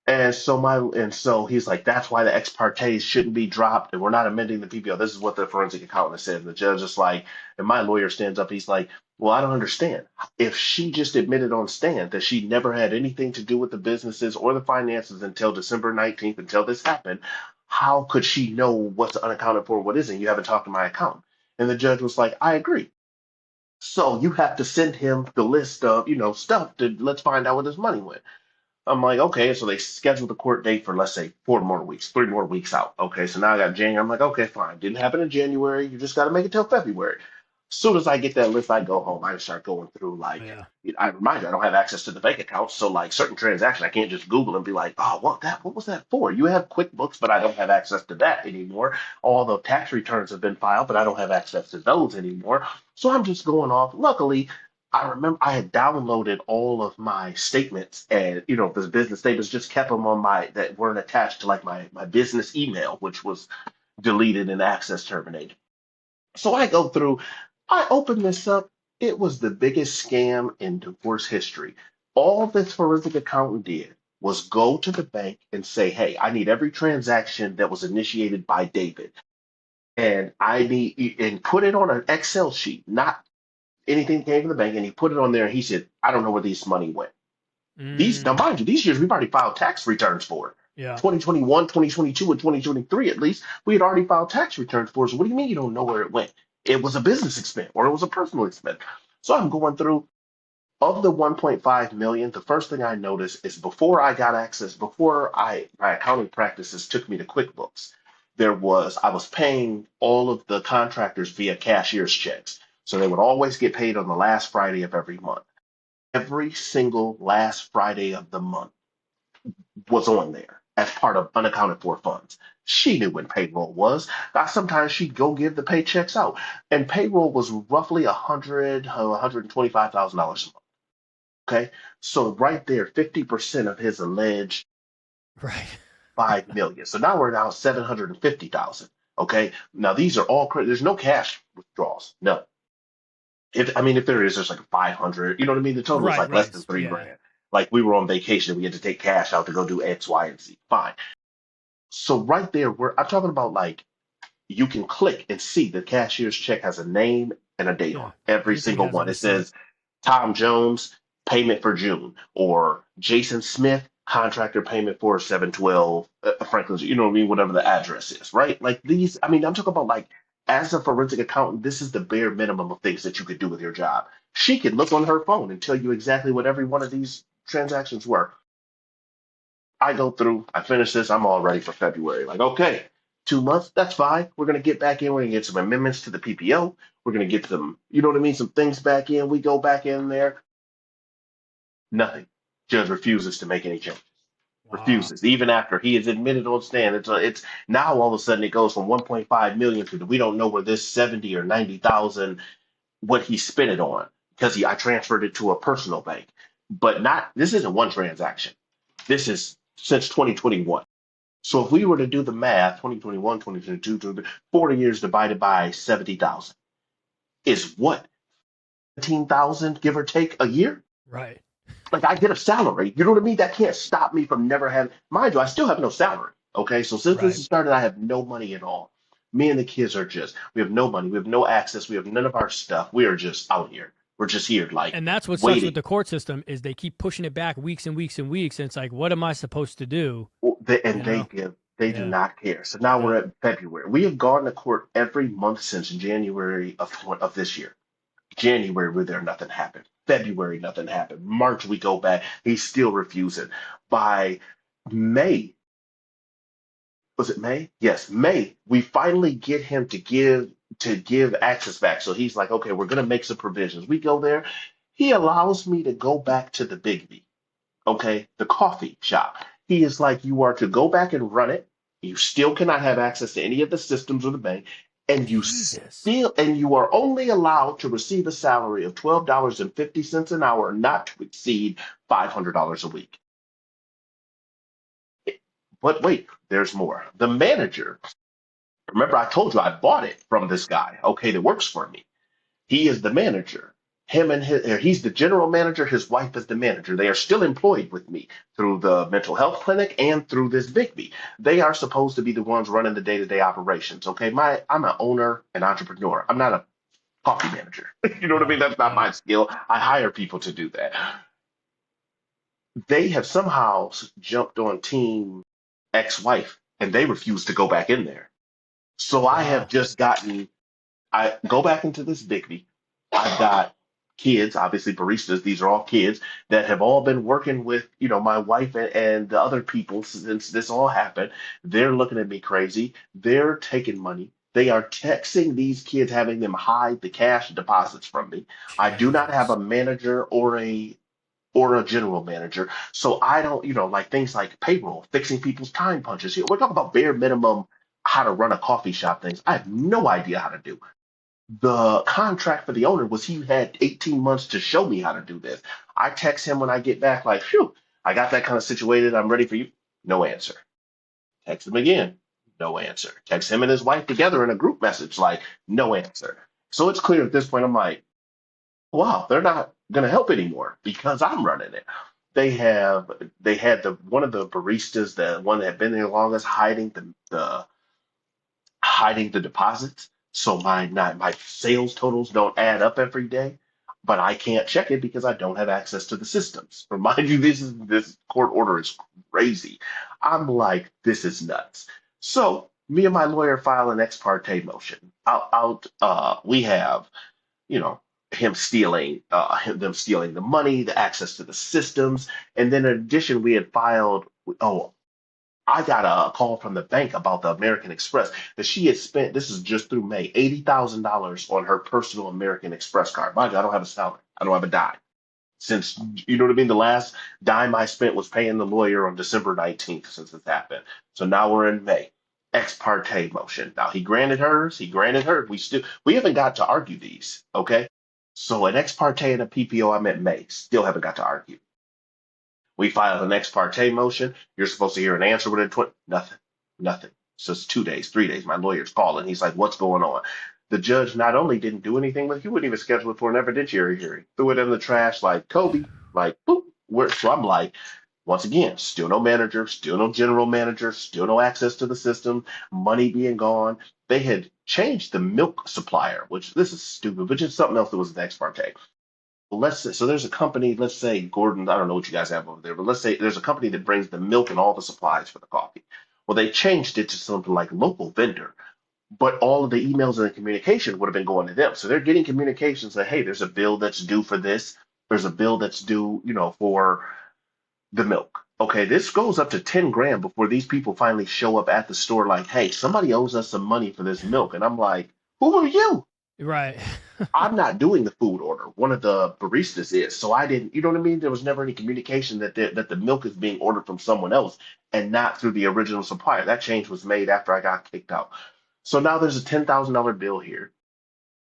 And so he's like, that's why the ex parte shouldn't be dropped, and we're not amending the PPO. This is what the forensic accountant said. And the judge is like, and my lawyer stands up. He's like, well, I don't understand. If she just admitted on stand that she never had anything to do with the businesses or the finances until December 19th, until this happened, how could she know what's unaccounted for, what isn't? You haven't talked to my accountant. And the judge was like, I agree. So you have to send him the list of, stuff to let's find out where this money went. I'm like, okay, so they scheduled the court date for, let's say, 4 more weeks, 3 more weeks out. Okay, so now I got January. I'm like, okay, fine. Didn't happen in January. You just got to make it till February. As soon as I get that list, I go home. I start going through, like, Yeah. I remind you, I don't have access to the bank account. So, like, certain transactions, I can't just Google and be like, oh, what was that for? You have QuickBooks, but I don't have access to that anymore. All the tax returns have been filed, but I don't have access to those anymore. So I'm just going off. Luckily, I remember I had downloaded all of my statements, and the business statements, just kept them on my that weren't attached to, like, my business email, which was deleted and access terminated. So I go through, I open this up. It was the biggest scam in divorce history. All this forensic accountant did was go to the bank and say, hey, I need every transaction that was initiated by David. And I need, and put it on an Excel sheet, not anything came from the bank. And he put it on there and he said, I don't know where this money went. Now, Mm, mind you, these years we've already filed tax returns for. yeah. 2021, 2022, and 2023 at least, we had already filed tax returns for. So what do you mean you don't know where it went? It was a business expense or it was a personal expense. So I'm going through, of the 1.5 million. The first thing I noticed is, before I got access, before my accounting practices took me to QuickBooks, I was paying all of the contractors via cashier's checks. So they would always get paid on the last Friday of every month. Every single last Friday of the month was on there as part of unaccounted for funds. She knew when payroll was. Sometimes she'd go give the paychecks out, and payroll was roughly $125,000 a month. Okay, so right there, 50% of his alleged Right. 5 million. So now we're now 750,000. Okay, now these are all credit. There's no cash withdrawals. No. If there is, there's like 500. You know what I mean? The total is Right. like less than Right. three Yeah. grand. Like, we were on vacation, we had to take cash out to go do X, Y, and Z. Fine. So right there, I'm talking about, like, you can click and see the cashier's check has a name and a date on Yeah. it, every Everything single has a one. It receipt. says Tom Jones, payment for June, or Jason Smith, contractor payment for 712 Franklin's, you know what I mean? Whatever the address is, right? Like, these, I'm talking about, like, as a forensic accountant, this is the bare minimum of things that you could do with your job. She could look on her phone and tell you exactly what every one of these transactions were. I go through, I finish this, I'm all ready for February. Like, okay, 2 months, that's fine. We're gonna get back in, we're gonna get some amendments to the PPO, we're gonna get some, you know what I mean, some things back in. We go back in there, nothing. Judge refuses to make any changes. Wow. Refuses, even after he has admitted on stand. It's now all of a sudden it goes from 1.5 million to, we don't know where this 70 or 90,000, what he spent it on, because I transferred it to a personal bank. But not, this isn't one transaction. This is since 2021. So if we were to do the math, 2021, 2022, 40 years divided by 70,000 is what? 17,000, give or take, a year. Right. Like I get a salary. You know what I mean? That can't stop me from never having. Mind you, I still have no salary. Okay, so since this Right. has started, I have no money at all. Me and the kids are just. We have no money. We have no access. We have none of our stuff. We are just out here. We're just here, like And that's what sucks with waiting. the court system is they keep pushing it back weeks and weeks and weeks. And it's like, what am I supposed to do? And You know? they do Yeah. not care. So now we're Yep. at February. We have gone to court every month since January of this year. January, we're there, nothing happened. February, nothing happened. March, we go back. He's still refusing. By May, was it May? Yes, May. We finally get him to give access back. So he's like, okay, we're gonna make some provisions. We go there. He allows me to go back to the Big B, okay, the coffee shop. He is like, you are to go back and run it. You still cannot have access to any of the systems of the bank, Jesus. and you are only allowed to receive a salary of $12.50 an hour, not to exceed $500 a week. But wait, there's more. The manager, remember I told you I bought it from this guy, okay, that works for me. He is the manager. He's the general manager. His wife is the manager. They are still employed with me through the mental health clinic and through this Bigby. They are supposed to be the ones running the day-to-day operations. Okay, I'm an owner and entrepreneur. I'm not a coffee manager. You know what I Yeah. mean? That's not Yeah. my skill. I hire people to do that. They have somehow jumped on team ex-wife and they refuse to go back in there. So I have Wow. just gotten I go back into this Bigby. I've got kids, obviously baristas. These are all kids that have all been working with, my wife and the other people since this all happened. They're looking at me crazy. They're taking money. They are texting these kids, having them hide the cash deposits from me. I do not have Jesus. a manager or a general manager, so I don't, like things like payroll, fixing people's time punches. We're talking about bare minimum how to run a coffee shop things. I have no idea how to do. The contract for the owner was he had 18 months to show me how to do this. I text him when I get back, like, phew, I got that kind of situated. I'm ready for you. No answer. Text him again. No answer. Text him and his wife together in a group message, like, no answer. So it's clear at this point, I'm like, wow, they're not going to help anymore because I'm running it. They had one of the baristas, the one that had been there longest, hiding the deposits. So my sales totals don't add up every day, but I can't check it because I don't have access to the systems. Remind you, this court order is crazy. I'm like, this is nuts. So me and my lawyer file an ex parte motion. We have, you know, them stealing the money, the access to the systems, and then in addition, we had filed. Oh, I got a call from the bank about the American Express that she had spent, this is just through May, $80,000 on her personal American Express card. Mind you, I don't have a salary. I don't have a dime. Since, you know what I mean? The last dime I spent was paying the lawyer on December 19th since this happened. So now we're in May. Ex parte motion. Now he granted hers, he granted her. We haven't got to argue these, okay? So an ex parte and a PPO, I'm at May. Still haven't got to argue. We filed an ex parte motion. You're supposed to hear an answer within 20. Nothing. Nothing. So it's 2 days, 3 days. My lawyer's calling. He's like, what's going on? The judge not only didn't do anything with it, he wouldn't even schedule it for an evidentiary hearing. Threw it in the trash like Kobe, like boop. So I'm like, once again, still no manager, still no general manager, still no access to the system, money being gone. They had changed the milk supplier, which this is stupid, but just something else that was the ex parte. Let's say, so there's a company, let's say Gordon, I don't know what you guys have over there, but let's say there's a company that brings the milk and all the supplies for the coffee. Well, they changed it to something like local vendor, but all of the emails and the communication would have been going to them. So they're getting communications that, hey, there's a bill that's due for this. There's a bill that's due, for the milk. Okay, this goes up to 10 grand before these people finally show up at the store like, hey, somebody owes us some money for this milk. And I'm like, who are you? Right. I'm not doing the food order. One of the baristas is. So I didn't, you know what I mean? There was never any communication that the milk is being ordered from someone else and not through the original supplier. That change was made after I got kicked out. So now there's a $10,000 bill here.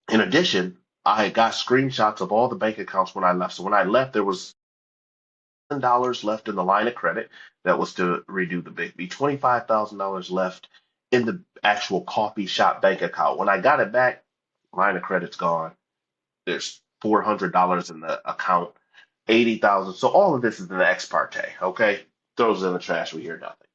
In addition, I got screenshots of all the bank accounts when I left. So when I left, there was $10 left in the line of credit that was to redo the big B, $25,000 left in the actual coffee shop bank account. When I got it back, line of credit's gone. There's $400 in the account, 80,000. So all of this is in the ex parte. Okay, throws it in the trash. We hear nothing.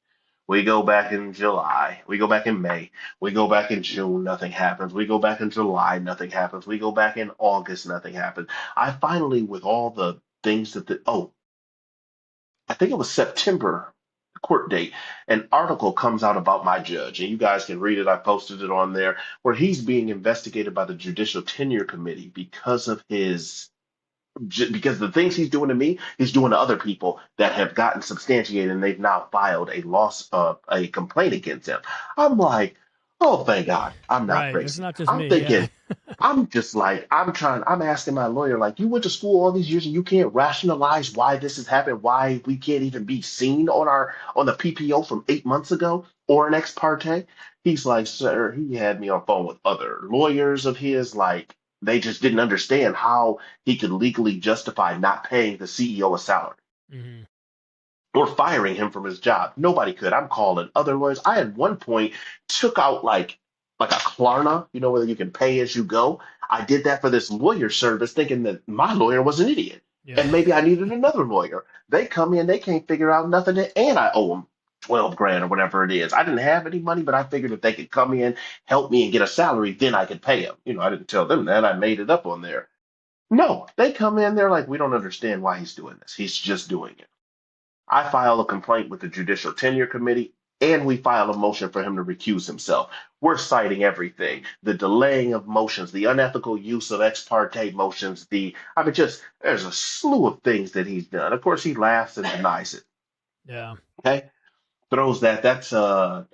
We go back in July. We go back in May. We go back in June. Nothing happens. We go back in July. Nothing happens. We go back in August. Nothing happens. I finally, with all the things I think it was September court date, an article comes out about my judge, and you guys can read it. I posted it on there where he's being investigated by the Judicial Tenure Committee because of because the things he's doing to me, he's doing to other people that have gotten substantiated, and they've now filed a complaint against him. I'm like, oh, thank God, I'm not Right. It's crazy. not just I'm me. Yeah. thinking, I'm just like, I'm asking my lawyer, like, you went to school all these years and you can't rationalize why this has happened, why we can't even be seen on on the PPO from 8 months ago or an ex parte. He's like, sir, he had me on phone with other lawyers of his, like, they just didn't understand how he could legally justify not paying the CEO a salary Hmm. or firing him from his job. Nobody could. I'm calling other lawyers. I at one point took out like a Klarna, whether you can pay as you go. I did that for this lawyer service, thinking that my lawyer was an idiot, Yeah. and maybe I needed another lawyer. They come in, they can't figure out nothing, and I owe them 12 grand or whatever it is. I didn't have any money, but I figured if they could come in, help me and get a salary, then I could pay them. I didn't tell them that. I made it up on there. No, they come in, they're like, we don't understand why he's doing this. He's just doing it. I file a complaint with the Judicial Tenure Committee, and we file a motion for him to recuse himself. We're citing everything: the delaying of motions, the unethical use of ex parte motions, there's a slew of things that he's done. Of course, he laughs and denies it. Yeah. Okay? Throws that's no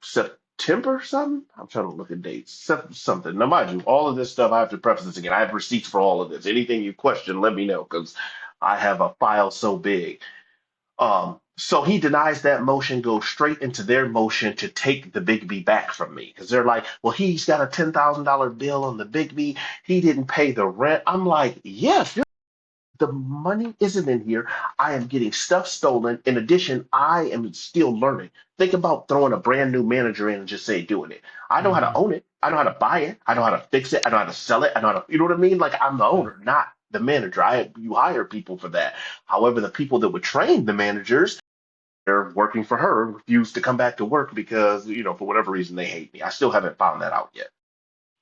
September something. I'm trying to look at dates. Something. Now, mind you, all of this stuff, I have to preface this again. I have receipts for all of this. Anything you question, let me know because I have a file so big. So he denies that motion, goes straight into their motion to take the Big B back from me because they're like, well, he's got a $10,000 bill on the Big B. He didn't pay the rent. I'm like, yes, the money isn't in here. I am getting stuff stolen. In addition, I am still learning. Think about throwing a brand new manager in and just say doing it. I know how to Hmm. own it. I know how to buy it. I know how to fix it. I know how to sell it. I know how to, you know what I mean? Like I'm the Yeah. owner, not the manager. You hire people for that. However, the people that would train the managers, they're working for her, refuse to come back to work because, for whatever reason they hate me. I still haven't found that out yet.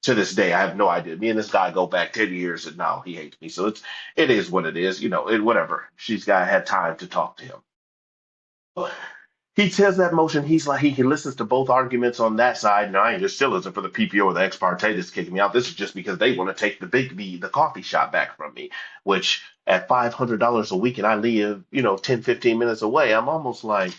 To this day, I have no idea. Me and this guy go back 10 years and now he hates me. So it is what it is, whatever. She's got had time to talk to him. He tells that motion, he's like he listens to both arguments on that side. No, I ain't just still isn't for the PPO or the ex parte that's kicking me out. This is just because they want to take the Big B, the coffee shop back from me, which at $500 a week and I live, 10, 15 minutes away, I'm almost like,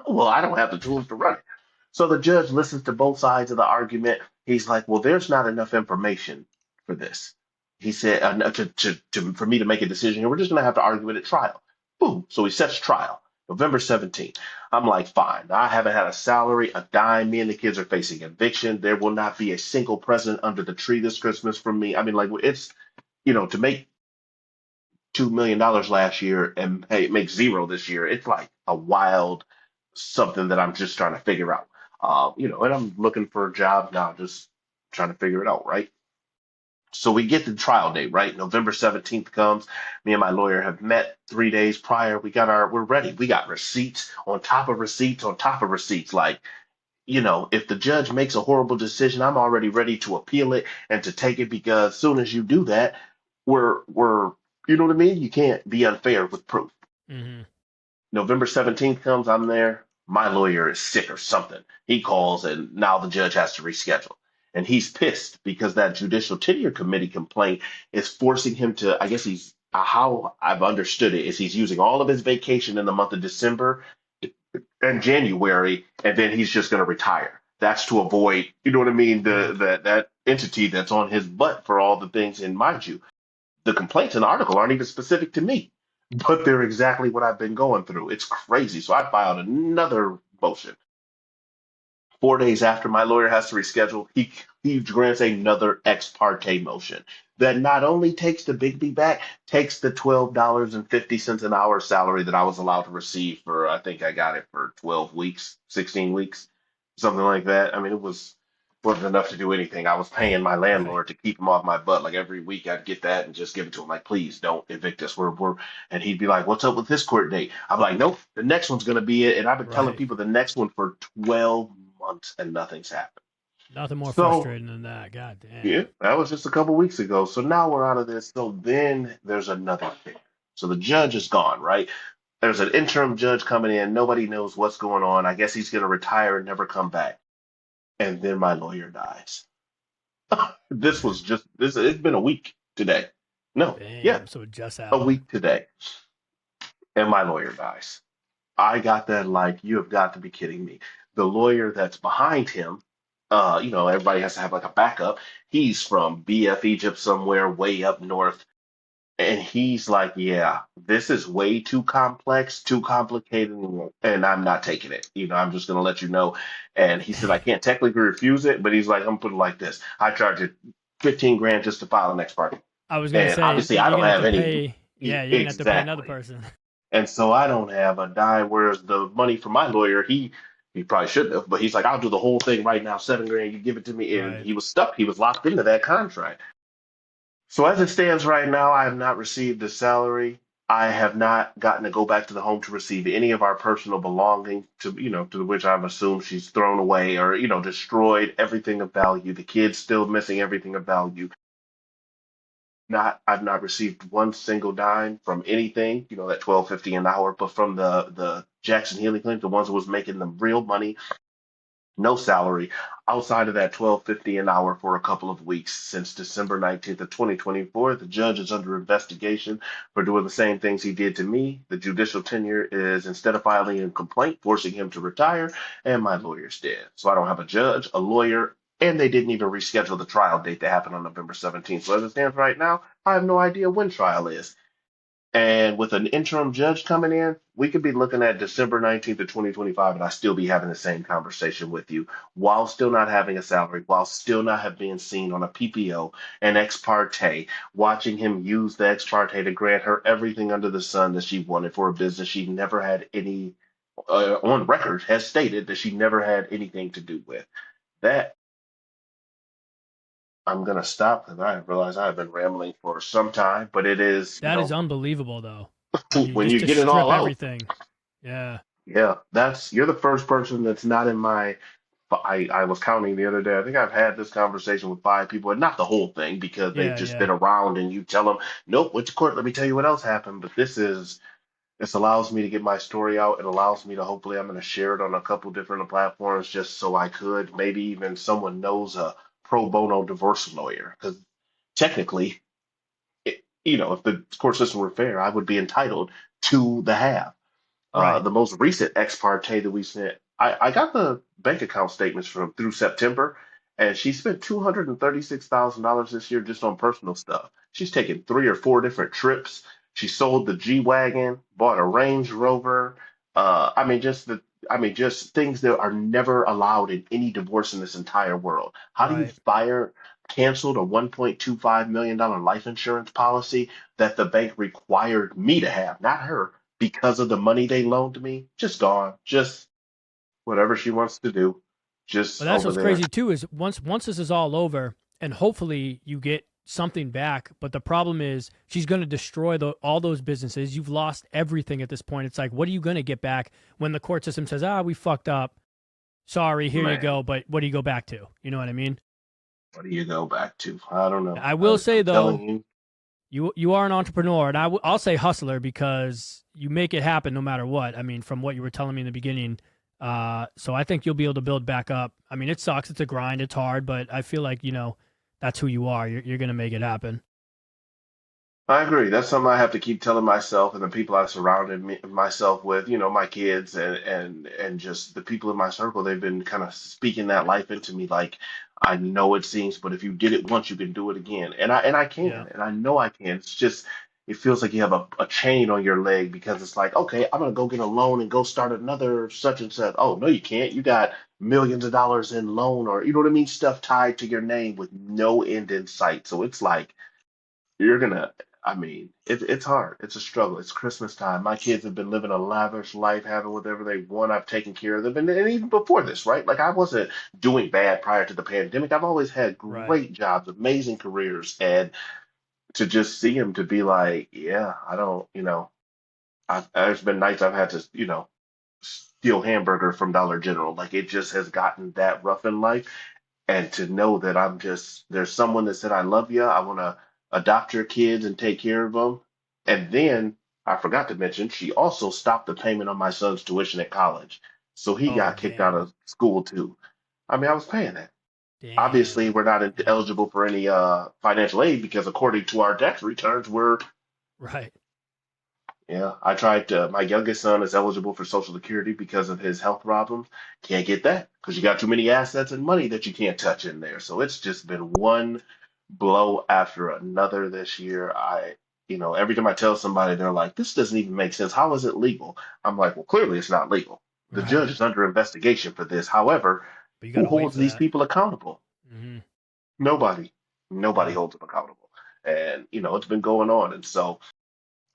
well, I don't have the tools to run it. So the judge listens to both sides of the argument. He's like, well, there's not enough information for this. He said, no, for me to make a decision here, we're just going to have to argue it at trial. Boom. So he sets trial, November 17th. I'm like, fine. I haven't had a salary, a dime. Me and the kids are facing eviction. There will not be a single present under the tree this Christmas from me. I mean, like, it's, to make $2 million last year and hey, it makes zero this year. It's like a wild something that I'm just trying to figure out. And I'm looking for a job now, just trying to figure it out, right? So we get the trial date, right? November 17th comes. Me and my lawyer have met 3 days prior. We're ready. We got receipts on top of receipts on top of receipts. Like, if the judge makes a horrible decision, I'm already ready to appeal it and to take it because as soon as you do that, we're you know what I mean? You can't be unfair with proof. Hmm. November 17th comes, I'm there. My lawyer is sick or something. He calls and now the judge has to reschedule. And he's pissed because that Judicial Tenure Committee complaint is forcing him to, I guess how I've understood it is he's using all of his vacation in the month of December and January, and then he's just going to retire. That's to avoid, you know what I mean, Yeah. that entity that's on his butt for all the things. And mind you, the complaints in the article aren't even specific to me, but they're exactly what I've been going through. It's crazy. So I filed another motion. 4 days after my lawyer has to reschedule, he grants another ex parte motion that not only takes the Big B back, takes the $12.50 an hour salary that I was allowed to receive I think I got it for 12 weeks, 16 weeks, something like that. I mean, it was. wasn't enough to do anything. I was paying my Right. landlord to keep him off my butt. Like every week I'd get that and just give it to him. Like, please don't evict us. We're and he'd be like, what's up with this court date? I'm like, nope, the next one's gonna be it. And I've been telling Right. people the next one for 12 months and nothing's happened. Nothing more So frustrating than that. God yeah, damn. that was just a couple weeks ago. So now we're out of this. So then there's another thing. So the judge is gone, right? There's an interim judge coming in. Nobody knows what's going on. I guess he's going to retire and never come back. And then my lawyer dies. This was just this. It's been a week today. No, yeah, Damn. So it just a happened. week today, and my lawyer dies. I got that like you have got to be kidding me. The lawyer that's behind him, everybody has to have like a backup. He's from BF Egypt somewhere way up north. And he's like, yeah, this is way too complex, too complicated, and I'm not taking it. I'm just going to let you know. And he said, I can't technically refuse it, but he's like, I'm putting it like this. I charge you 15 grand just to file an ex parte. I was gonna And say obviously, I you're don't gonna have have to any. pay. Yeah, you're gonna have to pay another Exactly. person. And so I don't have a dime. Whereas the money for my lawyer, he probably shouldn't have, but he's like, I'll do the whole thing right now, 7 grand, you give it to me. And Right. he was stuck. He was locked into that contract. So as it stands right now, I have not received a salary. I have not gotten to go back to the home to receive any of our personal belongings to which I've assumed she's thrown away or, destroyed everything of value. The kids still missing everything of value. I've not received one single dime from anything, that 12.50 an hour, but from the Jackson Healing Clinic, the ones who was making the real money, no salary outside of that 12.50 an hour for a couple of weeks since December 19th of 2024. The judge is under investigation for doing the same things he did to me. The judicial tenure is instead of filing a complaint, forcing him to retire, and my lawyer's dead. So I don't have a judge, a lawyer, and they didn't even reschedule the trial date that happened on November 17th. So as it stands right now, I have no idea when trial is. And with an interim judge coming in, we could be looking at December 19th of 2025, and I still be having the same conversation with you while still not having a salary, while still not have been seen on a PPO, an ex parte, watching him use the ex parte to grant her everything under the sun that she wanted for a business she never had any, on record, has stated that she never had anything to do with. That I'm going to stop because I realize I've been rambling for some time, but it is, That is unbelievable, though. I mean, when just you to get it strip all out. everything. Yeah. Yeah, you're the first person that's not in my. I was counting the other day. I think I've had this conversation with 5 people, and not the whole thing because they've Yeah. just Yeah. been around and you tell them, nope, went to court. Let me tell you what else happened. But this allows me to get my story out. It allows me to hopefully I'm going to share it on a couple different platforms just so I could maybe even someone knows a pro bono divorce lawyer because technically, if the court system were fair, I would be entitled to the half. Right. The most recent ex parte that we sent, I got the bank account statements from through September, and she spent $236,000 this year just on personal stuff. She's taken 3 or 4 different trips. She sold the G Wagon, bought a Range Rover. I mean, just things that are never allowed in any divorce in this entire world. How do you Right. canceled a $1.25 million life insurance policy that the bank required me to have, not her because of the money they loaned me, just gone. Just whatever she wants to do, But just that's over what's there. crazy too is once this is all over, and hopefully you get something back. But the problem is she's going to destroy all those businesses. You've lost everything at this point. It's like, what are you going to get back when the court system says, we fucked up. Sorry, here you Man, go. But what do you go back to? You know what I mean? what do you go back to? I don't know. I will say I'm though, telling you, you are an entrepreneur, and I'll say hustler because you make it happen no matter what. I mean, from what you were telling me in the beginning. So I think you'll be able to build back up. I mean, it sucks. It's a grind. It's hard, but I feel like that's who you are. You're gonna make it happen. I agree. That's something I have to keep telling myself and the people I surrounded myself with, my kids and just the people in my circle. They've been kind of speaking that life into me. Like, I know it seems, but if you did it once, you can do it again. And I Yeah. can, and I know I can. It's just it feels like you have a chain on your leg because it's like, okay, I'm gonna go get a loan and go start another such and such. Oh, no, you can't. You got millions of dollars in loan or you know what I mean, stuff tied to your name with no end in sight. So it's like you're gonna. I mean, it's hard. It's a struggle. It's Christmas time. My kids have been living a lavish life, having whatever they want. I've taken care of them. And even before this, right? Like I wasn't doing bad prior to the pandemic. I've always had Right. great jobs, amazing careers. And to just see them to be like, yeah, I don't, there's been nights I've had to, steal hamburger from Dollar General. Like it just has gotten that rough in life. And to know that there's someone that said, I love you. I want to adopt your kids and take care of them. And then I forgot to mention, she also stopped the payment on my son's tuition at college. So he Oh got kicked out damn. of school too. I mean, I was paying that. Obviously, Damn. we're not Damn. eligible for any financial aid because according to our tax returns, Right. yeah, I tried to. My youngest son is eligible for Social Security because of his health problems. Can't get that because you got too many assets and money that you can't touch in there. So it's just been one blow after another this year. Every time I tell somebody, they're like, "This doesn't even make sense. How is it legal?" I'm like, "Well, clearly it's not legal. The judge Right. is under investigation for this. However, But you got who to wait holds for these that. people accountable? Hmm. Nobody. Nobody Yeah. holds them accountable. And, it's been going on. And so,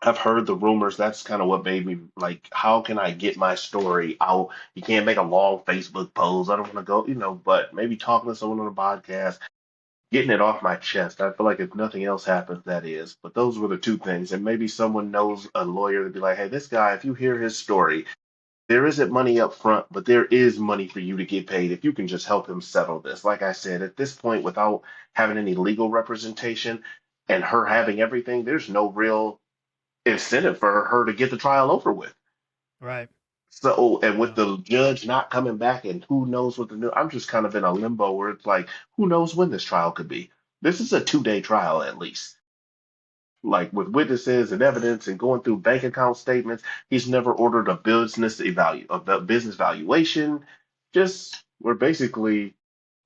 I've heard the rumors. That's kind of what made me like, how can I get my story out? You can't make a long Facebook post. I don't want to go, but maybe talking to someone on a podcast, getting it off my chest. I feel like if nothing else happens, that is. But those were the two things. And maybe someone knows a lawyer to be like, hey, this guy, if you hear his story, there isn't money up front, but there is money for you to get paid if you can just help him settle this. Like I said, at this point, without having any legal representation and her having everything, there's no real incentive for her to get the trial over with. Right. So, and with Yeah. the judge not coming back and who knows what the new, I'm just kind of in a limbo where it's like, who knows when this trial could be? This is a 2 day trial at least. Like with witnesses and evidence and going through bank account statements, he's never ordered a business valuation. Just we're basically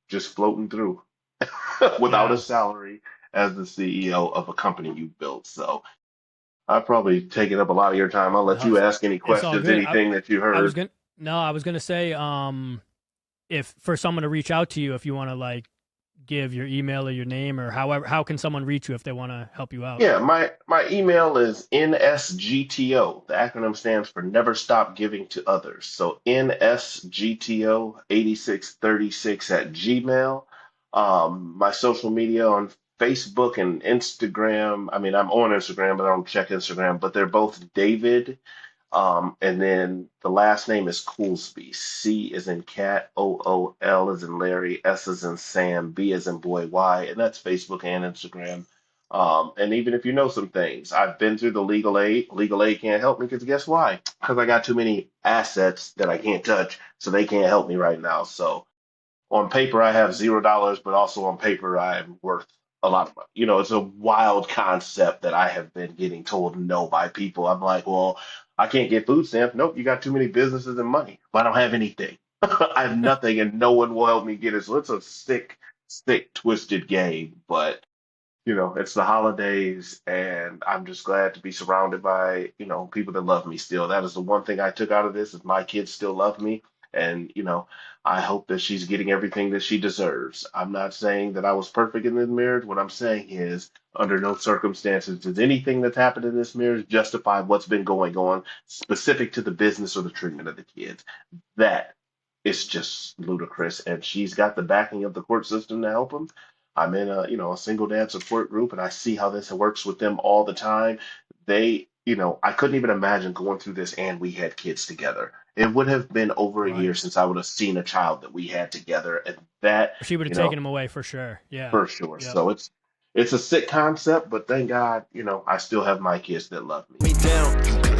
just floating through without a Yeah. salary as the CEO of a company you built. So I've probably taken up a lot of your time. I'll let No, you ask any it's all questions, good. anything that you I was heard. gonna no, I was gonna say if for someone to reach out to you if you want to like give your email or your name or however how can someone reach you if they want to help you out? Yeah, my email is NSGTO. The acronym stands for Never Stop Giving to Others. So NSGTO8636 at Gmail. My social media on Facebook and Instagram. I mean, I'm on Instagram, but I don't check Instagram, but they're both David. And then the last name is Coolsby. C is in cat, OOL is in Larry, S is in Sam, B is in boy, Y, and that's Facebook and Instagram. And even if you know some things, I've been through the legal aid. Legal aid can't help me because guess why? Because I got too many assets that I can't touch, so they can't help me right now. So on paper I have $0, but also on paper I'm worth a lot of money. It's a wild concept that I have been getting told no by people. I'm like, well, I can't get food stamps. Nope, you got too many businesses and money. But I don't have anything. I have nothing, and no one will help me get it. So it's a sick, twisted game. But it's the holidays, and I'm just glad to be surrounded by, people that love me still. That is the one thing I took out of this is my kids still love me. And, I hope that she's getting everything that she deserves. I'm not saying that I was perfect in this marriage. What I'm saying is, under no circumstances does anything that's happened in this marriage justify what's been going on specific to the business or the treatment of the kids. That is just ludicrous. And she's got the backing of the court system to help them. I'm in a single dad support group, and I see how this works with them all the time. I couldn't even imagine going through this and we had kids together. It would have been over a year Right. since I would have seen a child that we had together, and that, She would have you taken know, him away for sure. Yeah. for sure. Yep. So it's a sick concept, but thank God, I still have my kids that love me. Me down.